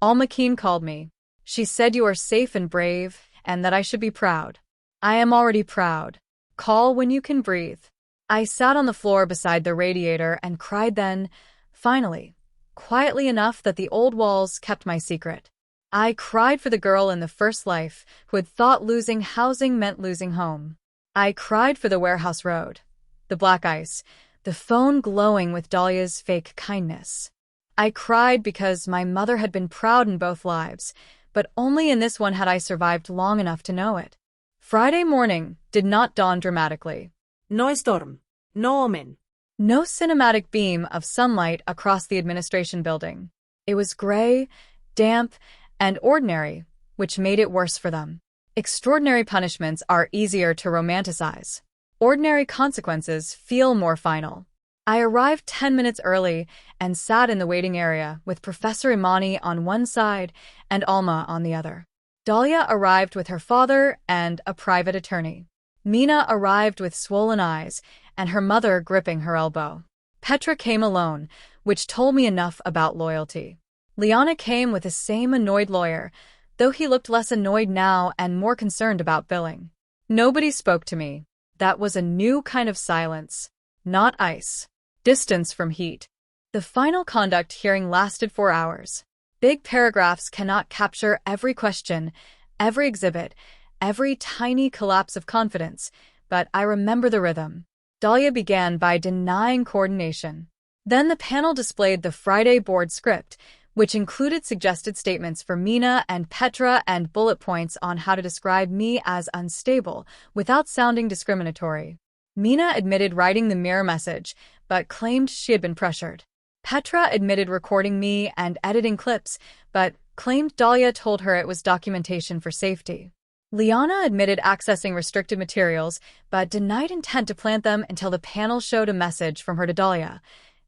Alma Keen called me. She said you are safe and brave, and that I should be proud. I am already proud. Call when you can breathe. I sat on the floor beside the radiator and cried then, finally, quietly enough that the old walls kept my secret. I cried for the girl in the first life who had thought losing housing meant losing home. I cried for the warehouse road, the black ice, the phone glowing with Dahlia's fake kindness. I cried because my mother had been proud in both lives, but only in this one had I survived long enough to know it. Friday morning did not dawn dramatically. No storm. No omen. No cinematic beam of sunlight across the administration building. It was gray, damp, and ordinary, which made it worse for them. Extraordinary punishments are easier to romanticize. Ordinary consequences feel more final. I arrived 10 minutes early and sat in the waiting area with Professor Imani on one side and Alma on the other. Dahlia arrived with her father and a private attorney. Mina arrived with swollen eyes and her mother gripping her elbow. Petra came alone, which told me enough about loyalty. Liana came with the same annoyed lawyer, though he looked less annoyed now and more concerned about billing. Nobody spoke to me. That was a new kind of silence. Not ice. Distance from heat. The final conduct hearing lasted 4 hours. Big paragraphs cannot capture every question, every exhibit, every tiny collapse of confidence, but I remember the rhythm. Dahlia began by denying coordination. Then the panel displayed the Friday board script, which included suggested statements for Mina and Petra and bullet points on how to describe me as unstable without sounding discriminatory. Mina admitted writing the mirror message, but claimed she had been pressured. Petra admitted recording me and editing clips, but claimed Dahlia told her it was documentation for safety. Liana admitted accessing restricted materials, but denied intent to plant them until the panel showed a message from her to Dahlia.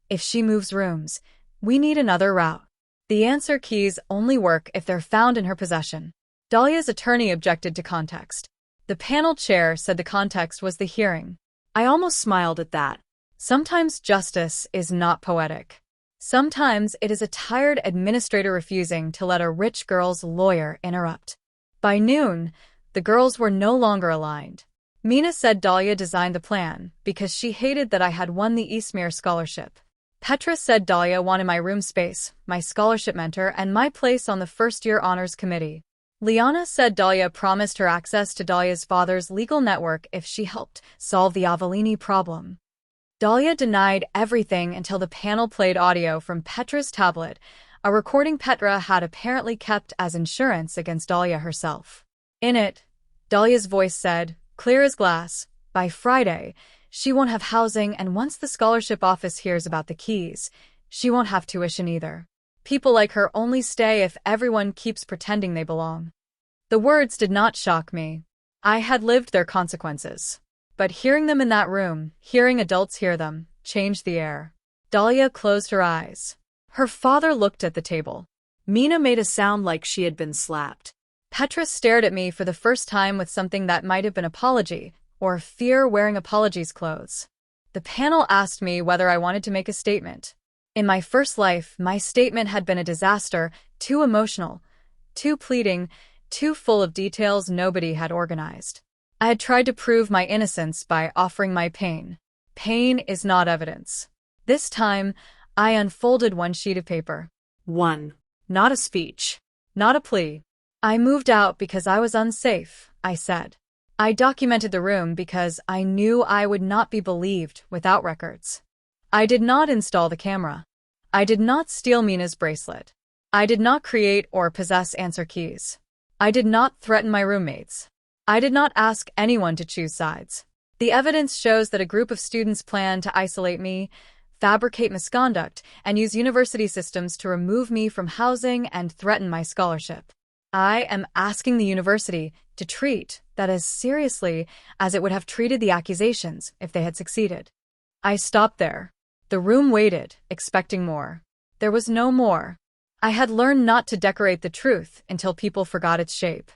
If she moves rooms, we need another route. The answer keys only work if they're found in her possession. Dahlia's attorney objected to context. The panel chair said the context was the hearing. I almost smiled at that. Sometimes justice is not poetic. Sometimes it is a tired administrator refusing to let a rich girl's lawyer interrupt. By noon, the girls were no longer aligned. Mina said Dahlia designed the plan because she hated that I had won the Eastmere scholarship. Petra said Dahlia wanted my room space, my scholarship mentor, and my place on the first-year honors committee. Liana said Dahlia promised her access to Dahlia's father's legal network if she helped solve the Avellini problem. Dahlia denied everything until the panel played audio from Petra's tablet, a recording Petra had apparently kept as insurance against Dahlia herself. In it, Dahlia's voice said, clear as glass, by Friday, she won't have housing, and once the scholarship office hears about the keys, she won't have tuition either. People like her only stay if everyone keeps pretending they belong. The words did not shock me. I had lived their consequences. But hearing them in that room, hearing adults hear them, changed the air. Dahlia closed her eyes. Her father looked at the table. Mina made a sound like she had been slapped. Petra stared at me for the first time with something that might have been apology, or fear wearing apologies clothes. The panel asked me whether I wanted to make a statement. In my first life, my statement had been a disaster, too emotional, too pleading, too full of details nobody had organized. I had tried to prove my innocence by offering my pain. Pain is not evidence. This time, I unfolded one sheet of paper. One. Not a speech. Not a plea. I moved out because I was unsafe, I said. I documented the room because I knew I would not be believed without records. I did not install the camera. I did not steal Mina's bracelet. I did not create or possess answer keys. I did not threaten my roommates. I did not ask anyone to choose sides. The evidence shows that a group of students planned to isolate me, fabricate misconduct, and use university systems to remove me from housing and threaten my scholarship. I am asking the university to treat that as seriously as it would have treated the accusations if they had succeeded. I stopped there. The room waited, expecting more. There was no more. I had learned not to decorate the truth until people forgot its shape.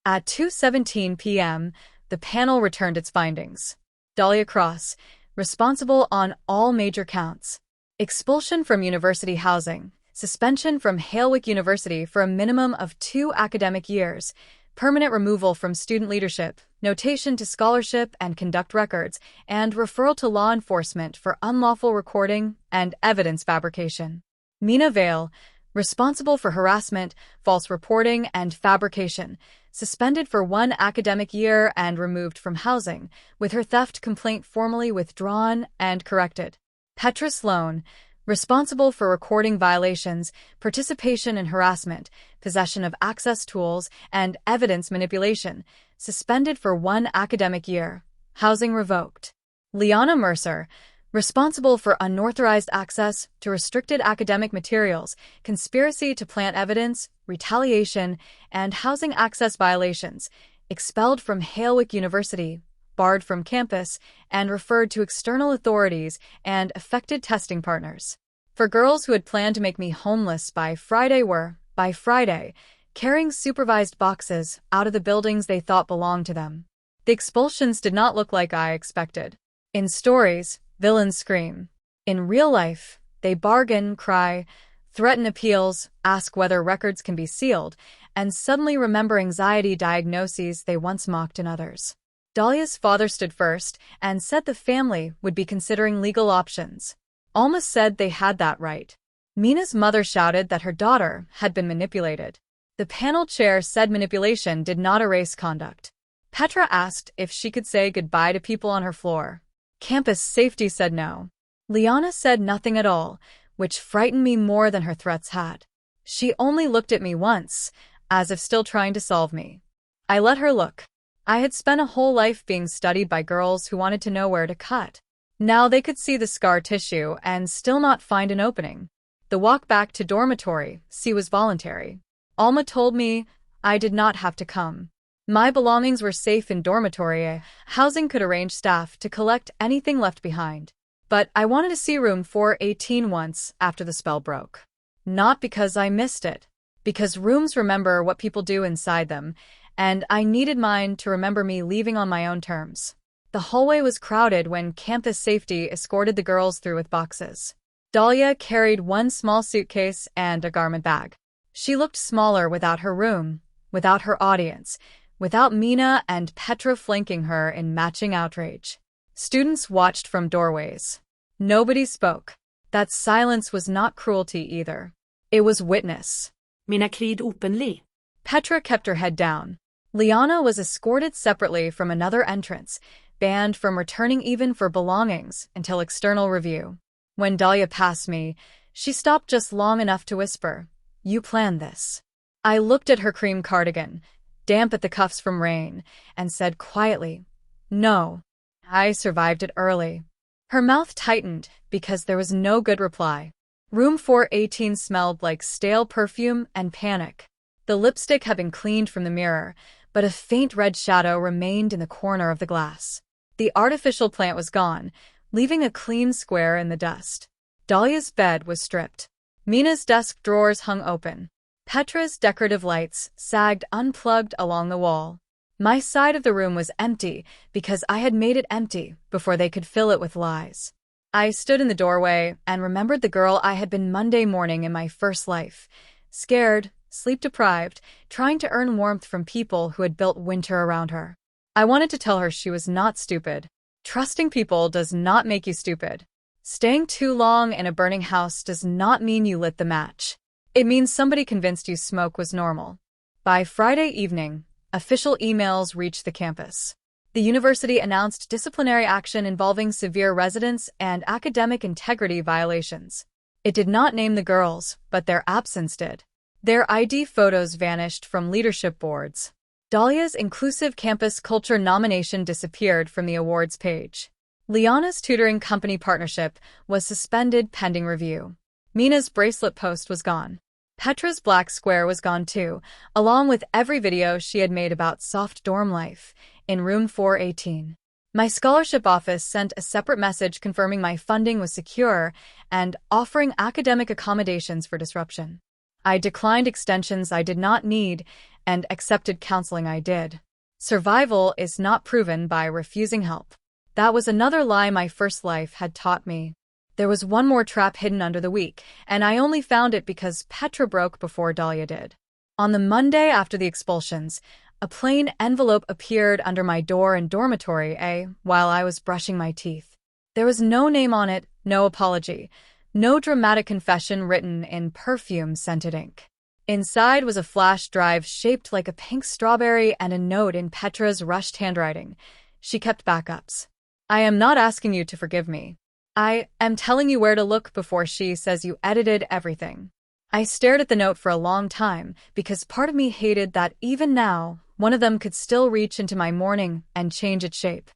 At 2:17 p.m., the panel returned its findings. Dahlia Cross, responsible on all major counts. Expulsion from university housing, suspension from Halewick University for a minimum of 2 academic years, permanent removal from student leadership, notation to scholarship and conduct records, and referral to law enforcement for unlawful recording and evidence fabrication. Mina Vale, responsible for harassment, false reporting, and fabrication, suspended for 1 academic year and removed from housing, with her theft complaint formally withdrawn and corrected. Petra Sloan, responsible for recording violations, participation in harassment, possession of access tools, and evidence manipulation, suspended for 1 academic year, housing revoked. Liana Mercer, responsible for unauthorized access to restricted academic materials, conspiracy to plant evidence, retaliation, and housing access violations, expelled from Halewick University, barred from campus, and referred to external authorities and affected testing partners. For girls who had planned to make me homeless by Friday were, by Friday, carrying supervised boxes out of the buildings they thought belonged to them. The expulsions did not look like I expected. In stories, villains scream. In real life, they bargain, cry, threaten appeals, ask whether records can be sealed, and suddenly remember anxiety diagnoses they once mocked in others. Dahlia's father stood first and said the family would be considering legal options. Alma said they had that right. Mina's mother shouted that her daughter had been manipulated. The panel chair said manipulation did not erase conduct. Petra asked if she could say goodbye to people on her floor. Campus safety said no. Liana said nothing at all, which frightened me more than her threats had. She only looked at me once, as if still trying to solve me. I let her look. I had spent a whole life being studied by girls who wanted to know where to cut. Now they could see the scar tissue and still not find an opening. The walk back to dormitory, was voluntary. Alma told me I did not have to come. My belongings were safe in dormitory. Housing could arrange staff to collect anything left behind. But I wanted to see room 418 once after the spell broke. Not because I missed it. Because rooms remember what people do inside them, and I needed mine to remember me leaving on my own terms. The hallway was crowded when campus safety escorted the girls through with boxes. Dahlia carried one small suitcase and a garment bag. She looked smaller without her room, without her audience, without Mina and Petra flanking her in matching outrage. Students watched from doorways. Nobody spoke. That silence was not cruelty either. It was witness. Mina cried openly. Petra kept her head down. Liana was escorted separately from another entrance, banned from returning even for belongings until external review. When Dahlia passed me, she stopped just long enough to whisper, "You planned this." I looked at her cream cardigan, damp at the cuffs from rain, and said quietly, "No. I survived it early." Her mouth tightened because there was no good reply. Room 418 smelled like stale perfume and panic. The lipstick had been cleaned from the mirror, but a faint red shadow remained in the corner of the glass. The artificial plant was gone, leaving a clean square in the dust. Dahlia's bed was stripped. Mina's desk drawers hung open. Petra's decorative lights sagged unplugged along the wall. My side of the room was empty because I had made it empty before they could fill it with lies. I stood in the doorway and remembered the girl I had been Monday morning in my first life. Scared, sleep-deprived, trying to earn warmth from people who had built winter around her. I wanted to tell her she was not stupid. Trusting people does not make you stupid. Staying too long in a burning house does not mean you lit the match. It means somebody convinced you smoke was normal. By Friday evening, official emails reached the campus. The university announced disciplinary action involving severe residence and academic integrity violations. It did not name the girls, but their absence did. Their ID photos vanished from leadership boards. Dahlia's inclusive campus culture nomination disappeared from the awards page. Liana's tutoring company partnership was suspended pending review. Mina's bracelet post was gone. Petra's black square was gone too, along with every video she had made about soft dorm life in room 418. My scholarship office sent a separate message confirming my funding was secure and offering academic accommodations for disruption. I declined extensions I did not need and accepted counseling I did. Survival is not proven by refusing help. That was another lie my first life had taught me. There was one more trap hidden under the week, and I only found it because Petra broke before Dahlia did. On the Monday after the expulsions, a plain envelope appeared under my door in dormitory A while I was brushing my teeth. There was no name on it, no apology, no dramatic confession written in perfume-scented ink. Inside was a flash drive shaped like a pink strawberry and a note in Petra's rushed handwriting. She kept backups. "I am not asking you to forgive me. I am telling you where to look before she says you edited everything." I stared at the note for a long time because part of me hated that even now, one of them could still reach into my morning and change its shape.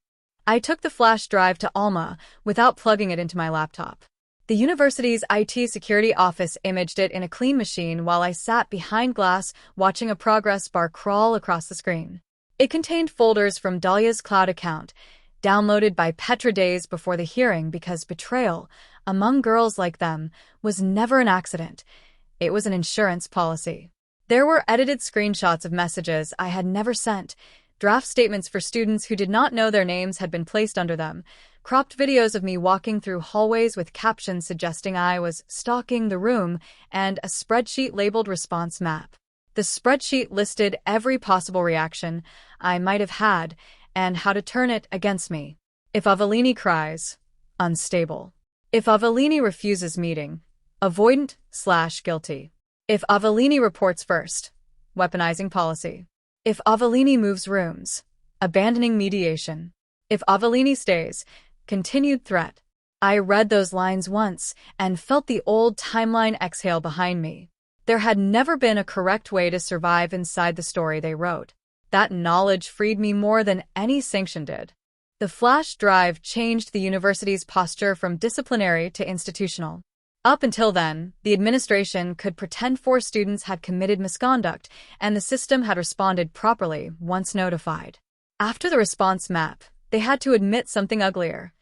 I took the flash drive to Alma without plugging it into my laptop. The university's IT security office imaged it in a clean machine while I sat behind glass watching a progress bar crawl across the screen. It contained folders from Dahlia's cloud account, downloaded by Petra days before the hearing because betrayal, among girls like them, was never an accident. It was an insurance policy. There were edited screenshots of messages I had never sent, draft statements for students who did not know their names had been placed under them, cropped videos of me walking through hallways with captions suggesting I was stalking the room, and a spreadsheet labeled response map. The spreadsheet listed every possible reaction I might have had and how to turn it against me. If Avellini cries, unstable. If Avellini refuses meeting, avoidant/guilty. If Avellini reports first, weaponizing policy. If Avellini moves rooms, abandoning mediation. If Avellini stays, continued threat. I read those lines once and felt the old timeline exhale behind me. There had never been a correct way to survive inside the story they wrote. That knowledge freed me more than any sanction did. The flash drive changed the university's posture from disciplinary to institutional. Up until then, the administration could pretend 4 students had committed misconduct, and the system had responded properly once notified. After the response map, they had to admit something uglier.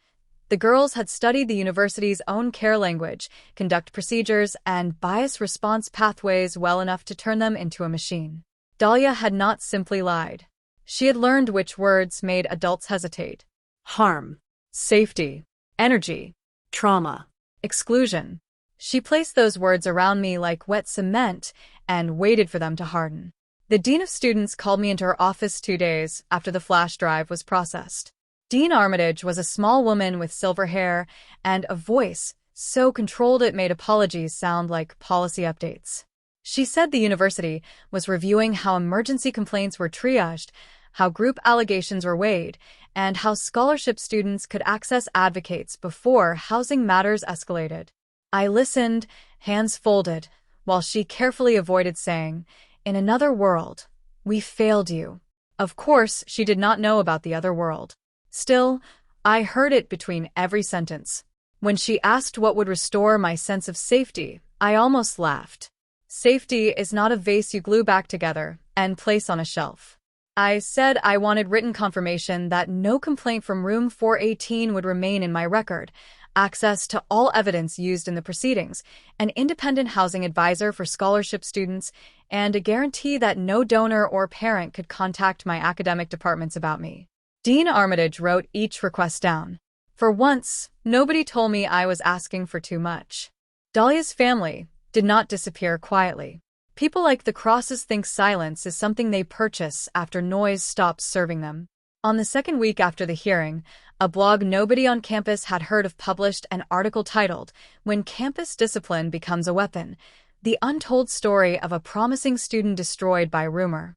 The girls had studied the university's own care language, conduct procedures, and bias response pathways well enough to turn them into a machine. Dahlia had not simply lied. She had learned which words made adults hesitate. Harm. Safety. Energy. Trauma. Exclusion. She placed those words around me like wet cement and waited for them to harden. The dean of students called me into her office 2 days after the flash drive was processed. Dean Armitage was a small woman with silver hair and a voice so controlled it made apologies sound like policy updates. She said the university was reviewing how emergency complaints were triaged, how group allegations were weighed, and how scholarship students could access advocates before housing matters escalated. I listened, hands folded, while she carefully avoided saying, "In another world, we failed you." Of course, she did not know about the other world. Still, I heard it between every sentence. When she asked what would restore my sense of safety, I almost laughed. Safety is not a vase you glue back together and place on a shelf. I said I wanted written confirmation that no complaint from room 418 would remain in my record, access to all evidence used in the proceedings, an independent housing advisor for scholarship students, and a guarantee that no donor or parent could contact my academic departments about me. Dean Armitage wrote each request down. For once, nobody told me I was asking for too much. Dahlia's family did not disappear quietly. People like the Crosses think silence is something they purchase after noise stops serving them. On the second week after the hearing, a blog nobody on campus had heard of published an article titled, "When Campus Discipline Becomes a Weapon: The Untold Story of a Promising Student Destroyed by Rumor."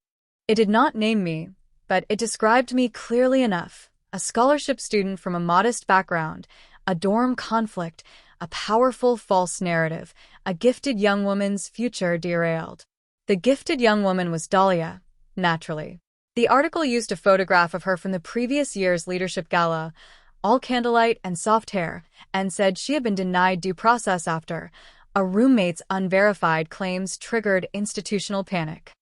It did not name me, but it described me clearly enough: a scholarship student from a modest background, a dorm conflict, a powerful false narrative, a gifted young woman's future derailed. The gifted young woman was Dahlia, naturally. The article used a photograph of her from the previous year's leadership gala, all candlelight and soft hair, and said she had been denied due process after a roommate's unverified claims triggered institutional panic.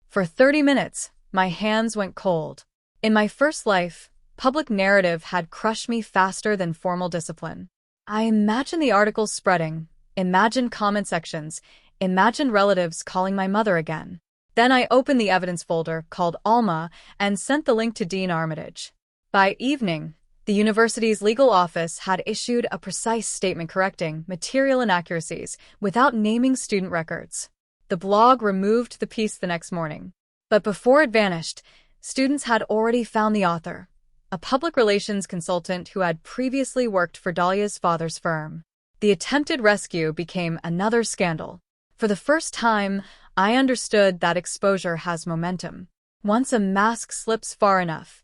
For 30 minutes, my hands went cold. In my first life, public narrative had crushed me faster than formal discipline. I imagined the articles spreading, imagined comment sections, imagined relatives calling my mother again. Then I opened the evidence folder called Alma and sent the link to Dean Armitage. By evening, the university's legal office had issued a precise statement correcting material inaccuracies without naming student records. The blog removed the piece the next morning. But before it vanished, students had already found the author, a public relations consultant who had previously worked for Dahlia's father's firm. The attempted rescue became another scandal. For the first time, I understood that exposure has momentum. Once a mask slips far enough,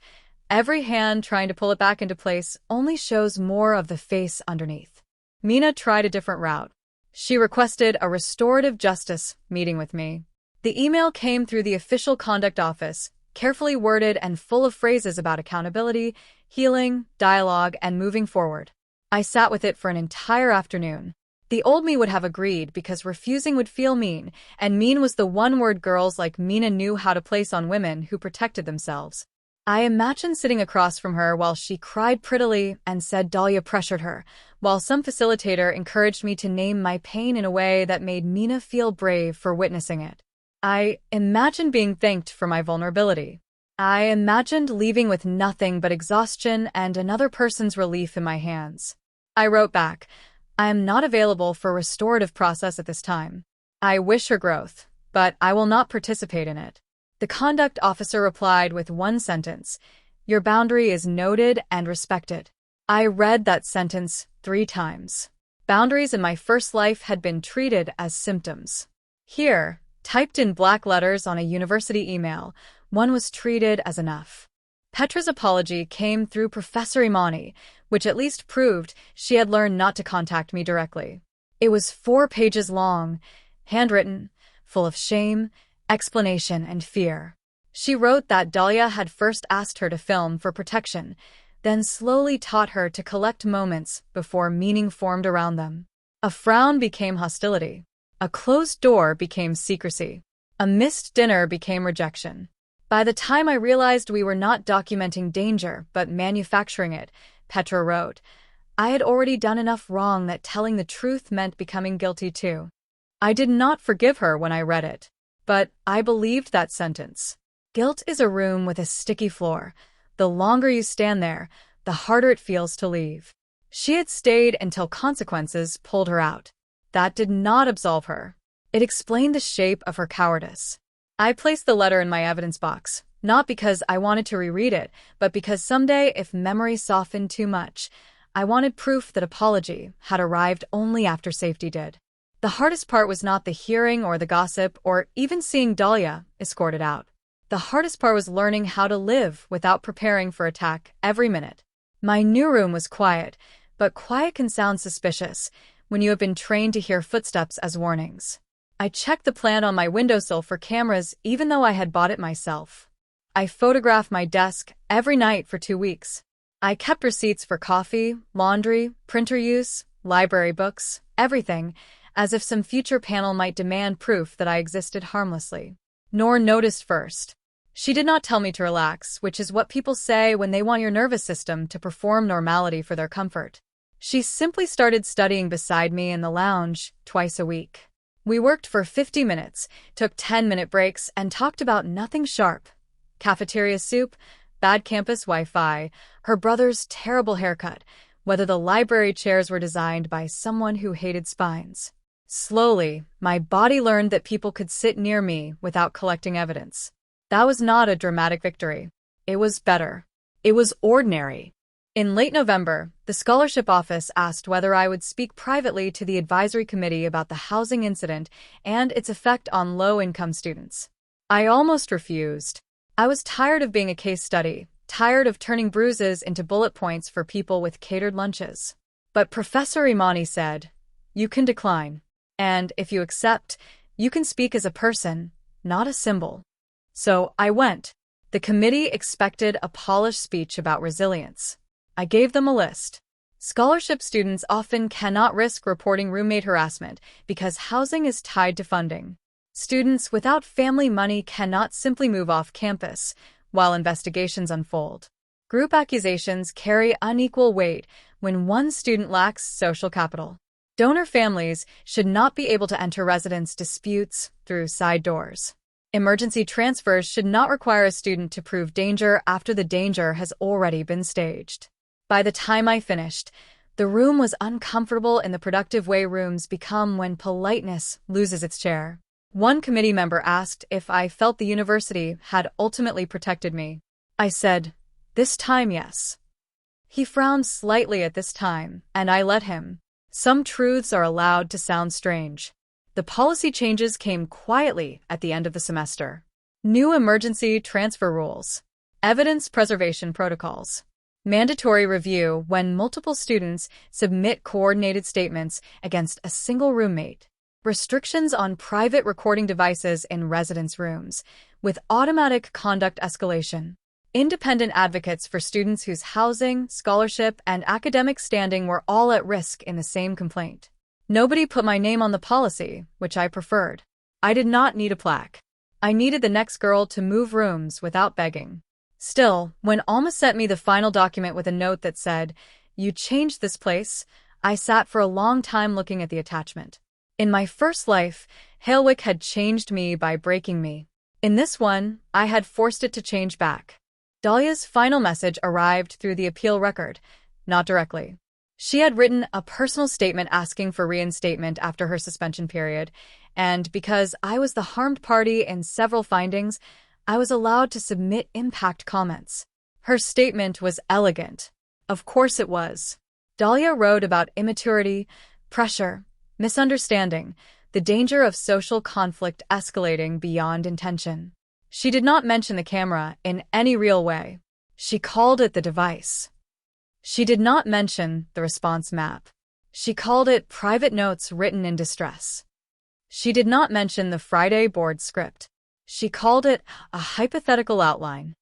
every hand trying to pull it back into place only shows more of the face underneath. Mina tried a different route. She requested a restorative justice meeting with me. The email came through the official conduct office, carefully worded and full of phrases about accountability, healing, dialogue, and moving forward. I sat with it for an entire afternoon. The old me would have agreed because refusing would feel mean, and mean was the one word girls like Mina knew how to place on women who protected themselves. I imagined sitting across from her while she cried prettily and said Dahlia pressured her, while some facilitator encouraged me to name my pain in a way that made Mina feel brave for witnessing it. I imagined being thanked for my vulnerability. I imagined leaving with nothing but exhaustion and another person's relief in my hands. I wrote back, I am not available for a restorative process at this time. I wish her growth, but I will not participate in it. The conduct officer replied with one sentence, your boundary is noted and respected. I read that sentence 3 times. Boundaries in my first life had been treated as symptoms. Here, typed in black letters on a university email, one was treated as enough. Petra's apology came through Professor Imani, which at least proved she had learned not to contact me directly. It was 4 pages long, handwritten, full of shame, explanation, and fear. She wrote that Dahlia had first asked her to film for protection, then slowly taught her to collect moments before meaning formed around them. A frown became hostility. A closed door became secrecy. A missed dinner became rejection. By the time I realized we were not documenting danger but manufacturing it, Petra wrote, I had already done enough wrong that telling the truth meant becoming guilty too. I did not forgive her when I read it, but I believed that sentence. Guilt is a room with a sticky floor. The longer you stand there, the harder it feels to leave. She had stayed until consequences pulled her out. That did not absolve her. It explained the shape of her cowardice. I placed the letter in my evidence box, not because I wanted to reread it, but because someday, if memory softened too much, I wanted proof that apology had arrived only after safety did. The hardest part was not the hearing or the gossip or even seeing Dahlia escorted out. The hardest part was learning how to live without preparing for attack every minute. My new room was quiet, but quiet can sound suspicious when you have been trained to hear footsteps as warnings. I checked the plan on my windowsill for cameras even though I had bought it myself. I photographed my desk every night for 2 weeks. I kept receipts for coffee, laundry, printer use, library books, everything, as if some future panel might demand proof that I existed harmlessly. Nor noticed first. She did not tell me to relax, which is what people say when they want your nervous system to perform normality for their comfort. She simply started studying beside me in the lounge twice a week. We worked for 50 minutes, took 10-minute breaks, and talked about nothing sharp. Cafeteria soup, bad campus Wi-Fi, her brother's terrible haircut, whether the library chairs were designed by someone who hated spines. Slowly, my body learned that people could sit near me without collecting evidence. That was not a dramatic victory. It was better. It was ordinary. In late November, the scholarship office asked whether I would speak privately to the advisory committee about the housing incident and its effect on low-income students. I almost refused. I was tired of being a case study, tired of turning bruises into bullet points for people with catered lunches. But Professor Imani said, you can decline. And if you accept, you can speak as a person, not a symbol. So I went. The committee expected a polished speech about resilience. I gave them a list. Scholarship students often cannot risk reporting roommate harassment because housing is tied to funding. Students without family money cannot simply move off campus while investigations unfold. Group accusations carry unequal weight when one student lacks social capital. Donor families should not be able to enter residence disputes through side doors. Emergency transfers should not require a student to prove danger after the danger has already been staged. By the time I finished, the room was uncomfortable in the productive way rooms become when politeness loses its chair. One committee member asked if I felt the university had ultimately protected me. I said, this time yes. He frowned slightly at this time, and I let him. Some truths are allowed to sound strange. The policy changes came quietly at the end of the semester. New emergency transfer rules. Evidence preservation protocols. Mandatory review when multiple students submit coordinated statements against a single roommate. Restrictions on private recording devices in residence rooms, with automatic conduct escalation. Independent advocates for students whose housing, scholarship, and academic standing were all at risk in the same complaint. Nobody put my name on the policy, which I preferred. I did not need a plaque. I needed the next girl to move rooms without begging. Still, when Alma sent me the final document with a note that said, "You changed this place," I sat for a long time looking at the attachment. In my first life, Hailwick had changed me by breaking me. In this one, I had forced it to change back. Dahlia's final message arrived through the appeal record, not directly. She had written a personal statement asking for reinstatement after her suspension period, and because I was the harmed party in several findings, I was allowed to submit impact comments. Her statement was elegant. Of course it was. Dahlia wrote about immaturity, pressure, misunderstanding, the danger of social conflict escalating beyond intention. She did not mention the camera in any real way. She called it the device. She did not mention the response map. She called it private notes written in distress. She did not mention the Friday board script. She called it a hypothetical outline.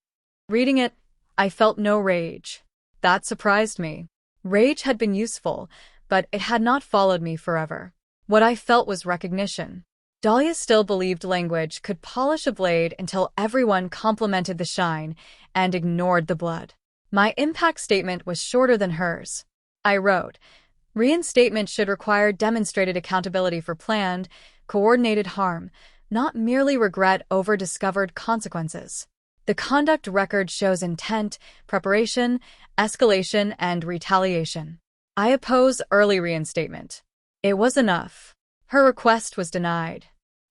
Reading it, I felt no rage. That surprised me. Rage had been useful, but it had not followed me forever. What I felt was recognition. Dahlia still believed language could polish a blade until everyone complimented the shine and ignored the blood. My impact statement was shorter than hers. I wrote, "Reinstatement should require demonstrated accountability for planned, coordinated harm, not merely regret over discovered consequences. The conduct record shows intent, preparation, escalation, and retaliation. I oppose early reinstatement." It was enough. Her request was denied.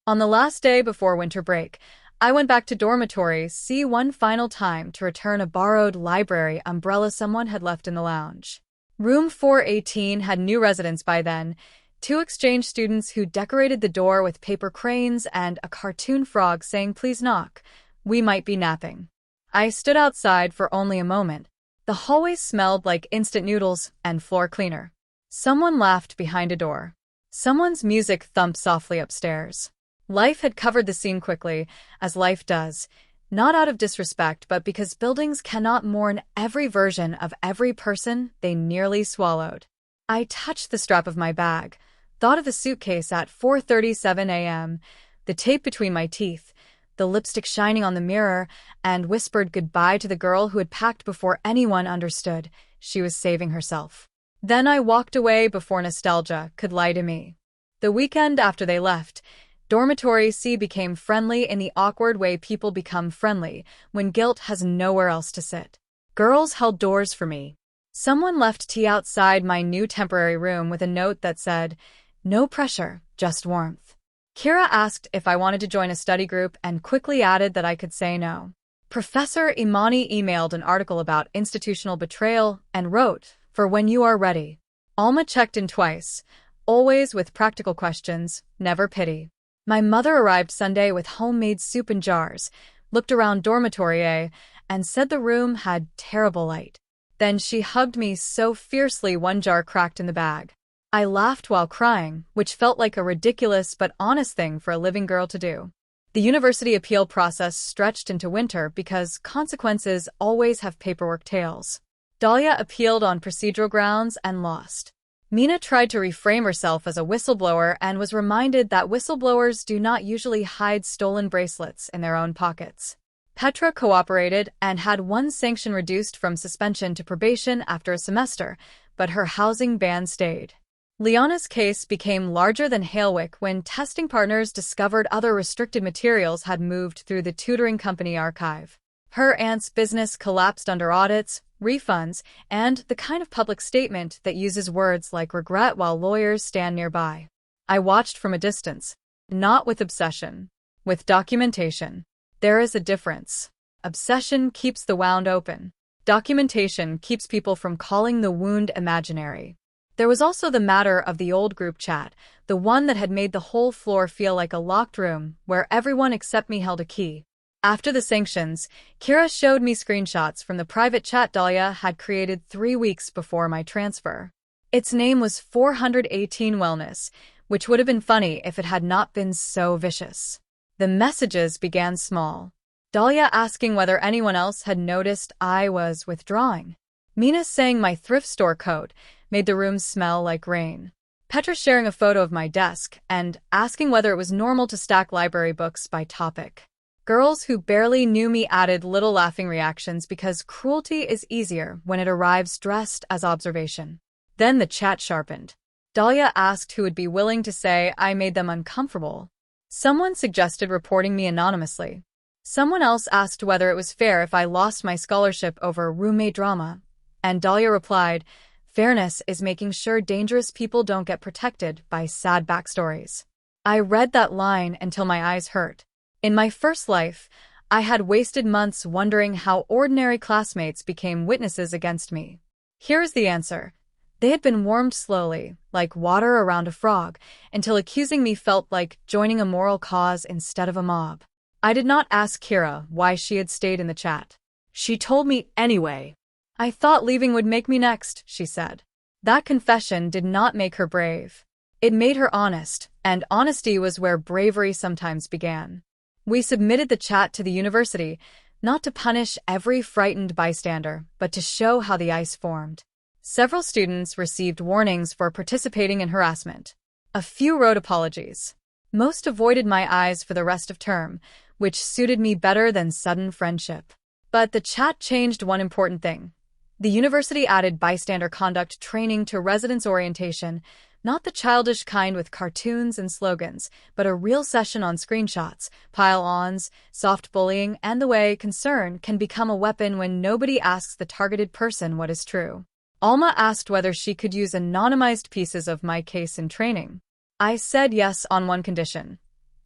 On the last day before winter break, I went back to dormitory C one final time to return a borrowed library umbrella someone had left in the lounge. Room 418 had new residents by then, 2 exchange students who decorated the door with paper cranes and a cartoon frog saying, "Please knock. We might be napping." I stood outside for only a moment. The hallways smelled like instant noodles and floor cleaner. Someone laughed behind a door. Someone's music thumped softly upstairs. Life had covered the scene quickly, as life does, not out of disrespect, but because buildings cannot mourn every version of every person they nearly swallowed. I touched the strap of my bag, thought of the suitcase at 4:37 a.m., the tape between my teeth, the lipstick shining on the mirror, and whispered goodbye to the girl who had packed before anyone understood she was saving herself. Then I walked away before nostalgia could lie to me. The weekend after they left, Dormitory C became friendly in the awkward way people become friendly when guilt has nowhere else to sit. Girls held doors for me. Someone left tea outside my new temporary room with a note that said, "No pressure, just warmth." Kira asked if I wanted to join a study group and quickly added that I could say no. Professor Imani emailed an article about institutional betrayal and wrote, "For when you are ready." Alma checked in twice, always with practical questions, never pity. My mother arrived Sunday with homemade soup in jars, looked around dormitory A, and said the room had terrible light. Then she hugged me so fiercely one jar cracked in the bag. I laughed while crying, which felt like a ridiculous but honest thing for a living girl to do. The university appeal process stretched into winter because consequences always have paperwork tails. Dahlia appealed on procedural grounds and lost. Mina tried to reframe herself as a whistleblower and was reminded that whistleblowers do not usually hide stolen bracelets in their own pockets. Petra cooperated and had one sanction reduced from suspension to probation after a semester, but her housing ban stayed. Liana's case became larger than Hailwick when testing partners discovered other restricted materials had moved through the tutoring company archive. Her aunt's business collapsed under audits, refunds, and the kind of public statement that uses words like regret while lawyers stand nearby. I watched from a distance, not with obsession, with documentation. There is a difference. Obsession keeps the wound open. Documentation keeps people from calling the wound imaginary. There was also the matter of the old group chat, the one that had made the whole floor feel like a locked room where everyone except me held a key. After the sanctions, Kira showed me screenshots from the private chat Dahlia had created 3 weeks before my transfer. Its name was 418 Wellness, which would have been funny if it had not been so vicious. The messages began small. Dahlia asking whether anyone else had noticed I was withdrawing. Mina saying my thrift store coat made the room smell like rain. Petra sharing a photo of my desk and asking whether it was normal to stack library books by topic. Girls who barely knew me added little laughing reactions because cruelty is easier when it arrives dressed as observation. Then the chat sharpened. Dahlia asked who would be willing to say I made them uncomfortable. Someone suggested reporting me anonymously. Someone else asked whether it was fair if I lost my scholarship over roommate drama. And Dahlia replied, fairness is making sure dangerous people don't get protected by sad backstories. I read that line until my eyes hurt. In my first life, I had wasted months wondering how ordinary classmates became witnesses against me. Here is the answer. They had been warmed slowly, like water around a frog, until accusing me felt like joining a moral cause instead of a mob. I did not ask Kira why she had stayed in the chat. She told me anyway. I thought leaving would make me next, she said. That confession did not make her brave. It made her honest, and honesty was where bravery sometimes began. We submitted the chat to the university, not to punish every frightened bystander, but to show how the ice formed. Several students received warnings for participating in harassment. A few wrote apologies. Most avoided my eyes for the rest of term, which suited me better than sudden friendship. But the chat changed one important thing. The university added bystander conduct training to residence orientation, not the childish kind with cartoons and slogans, but a real session on screenshots, pile-ons, soft bullying, and the way concern can become a weapon when nobody asks the targeted person what is true. Alma asked whether she could use anonymized pieces of my case in training. I said yes on one condition.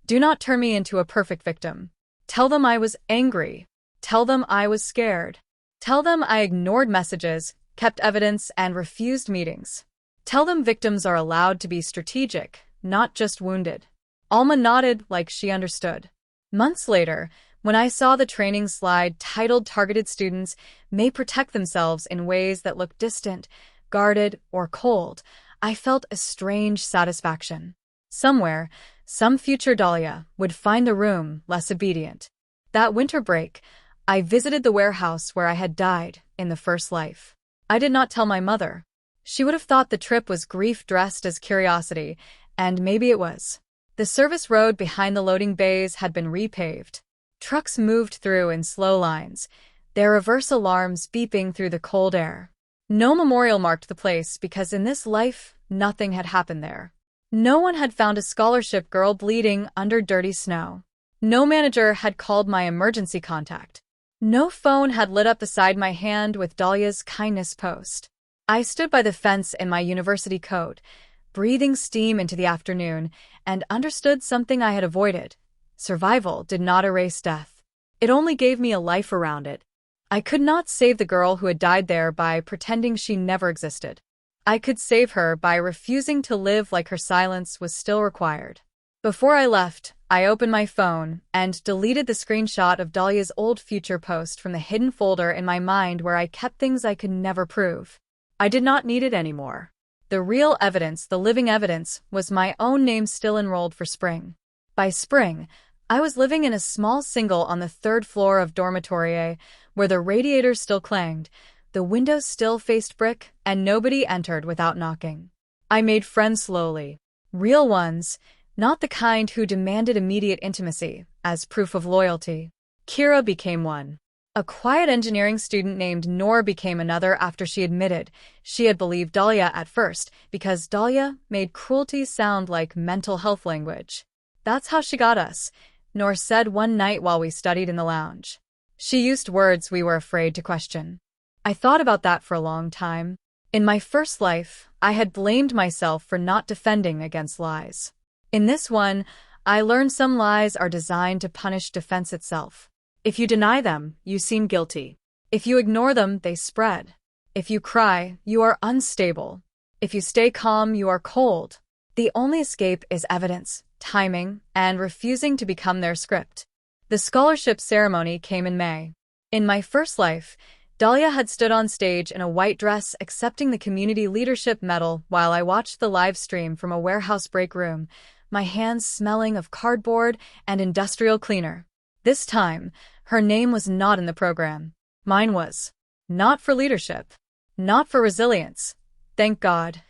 Do not turn me into a perfect victim. Tell them I was angry. Tell them I was scared. Tell them I ignored messages, kept evidence, and refused meetings. Tell them victims are allowed to be strategic, not just wounded. Alma nodded like she understood. Months later, when I saw the training slide titled Targeted Students May Protect Themselves in Ways That Look Distant, Guarded, or Cold, I felt a strange satisfaction. Somewhere, some future Dahlia would find the room less obedient. That winter break, I visited the warehouse where I had died in the first life. I did not tell my mother. She would have thought the trip was grief dressed as curiosity, and maybe it was. The service road behind the loading bays had been repaved. Trucks moved through in slow lines, their reverse alarms beeping through the cold air. No memorial marked the place because in this life, nothing had happened there. No one had found a scholarship girl bleeding under dirty snow. No manager had called my emergency contact. No phone had lit up beside my hand with Dahlia's kindness post. I stood by the fence in my university coat, breathing steam into the afternoon, and understood something I had avoided. Survival did not erase death. It only gave me a life around it. I could not save the girl who had died there by pretending she never existed. I could save her by refusing to live like her silence was still required. Before I left, I opened my phone and deleted the screenshot of Dahlia's old future post from the hidden folder in my mind where I kept things I could never prove. I did not need it anymore. The real evidence, the living evidence, was my own name still enrolled for spring. By spring, I was living in a small single on the third floor of dormitory A, where the radiators still clanged, the windows still faced brick, and nobody entered without knocking. I made friends slowly. Real ones, not the kind who demanded immediate intimacy as proof of loyalty. Kira became one. A quiet engineering student named Noor became another after she admitted she had believed Dahlia at first because Dahlia made cruelty sound like mental health language. That's how she got us, Noor said one night while we studied in the lounge. She used words we were afraid to question. I thought about that for a long time. In my first life, I had blamed myself for not defending against lies. In this one, I learned some lies are designed to punish defense itself. If you deny them, you seem guilty. If you ignore them, they spread. If you cry, you are unstable. If you stay calm, you are cold. The only escape is evidence, timing, and refusing to become their script. The scholarship ceremony came in May. In my first life, Dahlia had stood on stage in a white dress accepting the Community Leadership Medal while I watched the live stream from a warehouse break room, my hands smelling of cardboard and industrial cleaner. This time, her name was not in the program. Mine was. Not for leadership. Not for resilience. Thank God.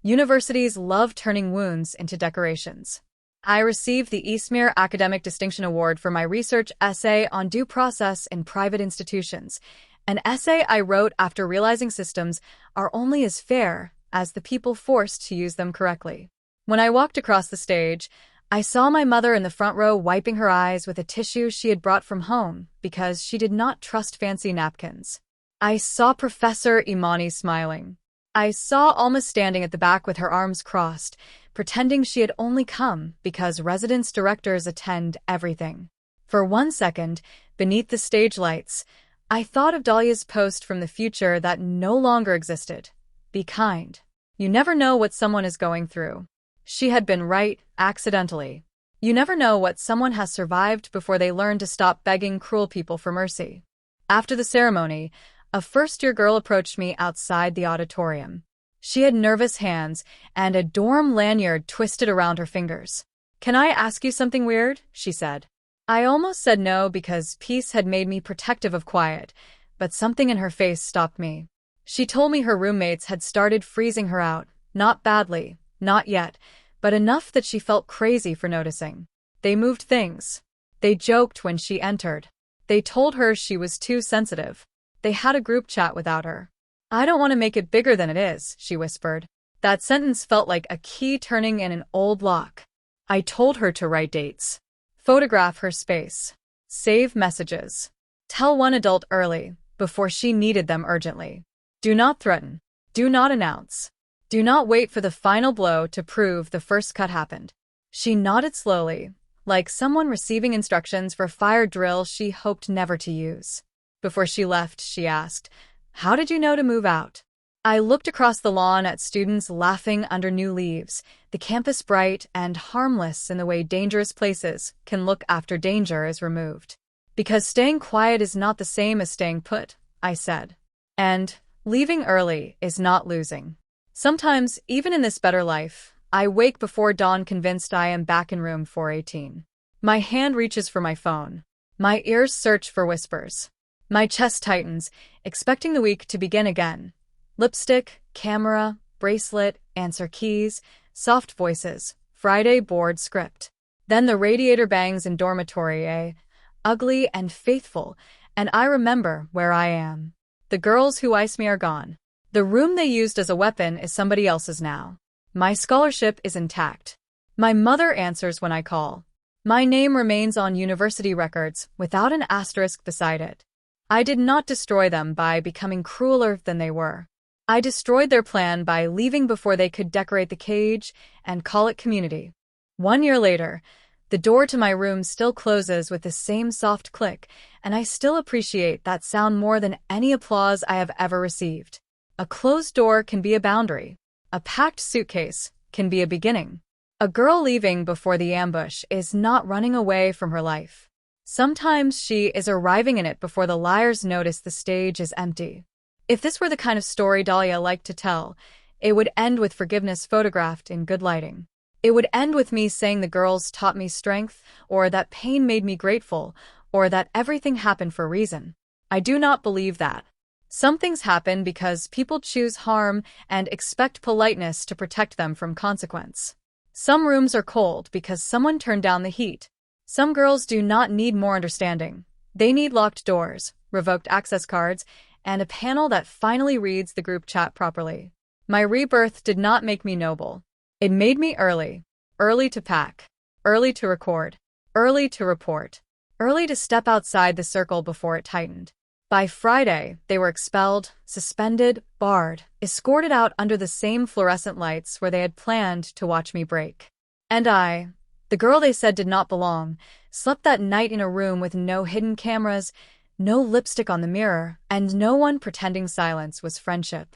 Universities love turning wounds into decorations. I received the Eastmere Academic Distinction Award for my research essay on due process in private institutions, an essay I wrote after realizing systems are only as fair as the people forced to use them correctly. When I walked across the stage, I saw my mother in the front row wiping her eyes with a tissue she had brought from home because she did not trust fancy napkins. I saw Professor Imani smiling. I saw Alma standing at the back with her arms crossed, pretending she had only come because residence directors attend everything. For 1 second, beneath the stage lights, I thought of Dahlia's post from the future that no longer existed. Be kind. You never know what someone is going through. She had been right, accidentally. You never know what someone has survived before they learn to stop begging cruel people for mercy. After the ceremony, a first-year girl approached me outside the auditorium. She had nervous hands and a dorm lanyard twisted around her fingers. "Can I ask you something weird?" she said. I almost said no because peace had made me protective of quiet, but something in her face stopped me. She told me her roommates had started freezing her out, not badly, not yet, but enough that she felt crazy for noticing. They moved things. They joked when she entered. They told her she was too sensitive. They had a group chat without her. "I don't want to make it bigger than it is," she whispered. That sentence felt like a key turning in an old lock. I told her to write dates. Photograph her space. Save messages. Tell one adult early, before she needed them urgently. Do not threaten. Do not announce. Do not wait for the final blow to prove the first cut happened. She nodded slowly, like someone receiving instructions for a fire drill she hoped never to use. Before she left, she asked, "How did you know to move out?" I looked across the lawn at students laughing under new leaves, the campus bright and harmless in the way dangerous places can look after danger is removed. "Because staying quiet is not the same as staying put," I said. "And leaving early is not losing." Sometimes, even in this better life, I wake before dawn convinced I am back in room 418. My hand reaches for my phone. My ears search for whispers. My chest tightens, expecting the week to begin again. Lipstick, camera, bracelet, answer keys, soft voices, Friday board script. Then the radiator bangs in dormitory, ugly and faithful, and I remember where I am. The girls who ice me are gone. The room they used as a weapon is somebody else's now. My scholarship is intact. My mother answers when I call. My name remains on university records without an asterisk beside it. I did not destroy them by becoming crueler than they were. I destroyed their plan by leaving before they could decorate the cage and call it community. 1 year later, the door to my room still closes with the same soft click, and I still appreciate that sound more than any applause I have ever received. A closed door can be a boundary. A packed suitcase can be a beginning. A girl leaving before the ambush is not running away from her life. Sometimes she is arriving in it before the liars notice the stage is empty. If this were the kind of story Dahlia liked to tell, it would end with forgiveness photographed in good lighting. It would end with me saying the girls taught me strength, or that pain made me grateful, or that everything happened for a reason. I do not believe that. Some things happen because people choose harm and expect politeness to protect them from consequence. Some rooms are cold because someone turned down the heat. Some girls do not need more understanding. They need locked doors, revoked access cards, and a panel that finally reads the group chat properly. My rebirth did not make me noble. It made me early. Early to pack. Early to record. Early to report. Early to step outside the circle before it tightened. By Friday, they were expelled, suspended, barred, escorted out under the same fluorescent lights where they had planned to watch me break. And I, the girl they said did not belong, slept that night in a room with no hidden cameras, no lipstick on the mirror, and no one pretending silence was friendship.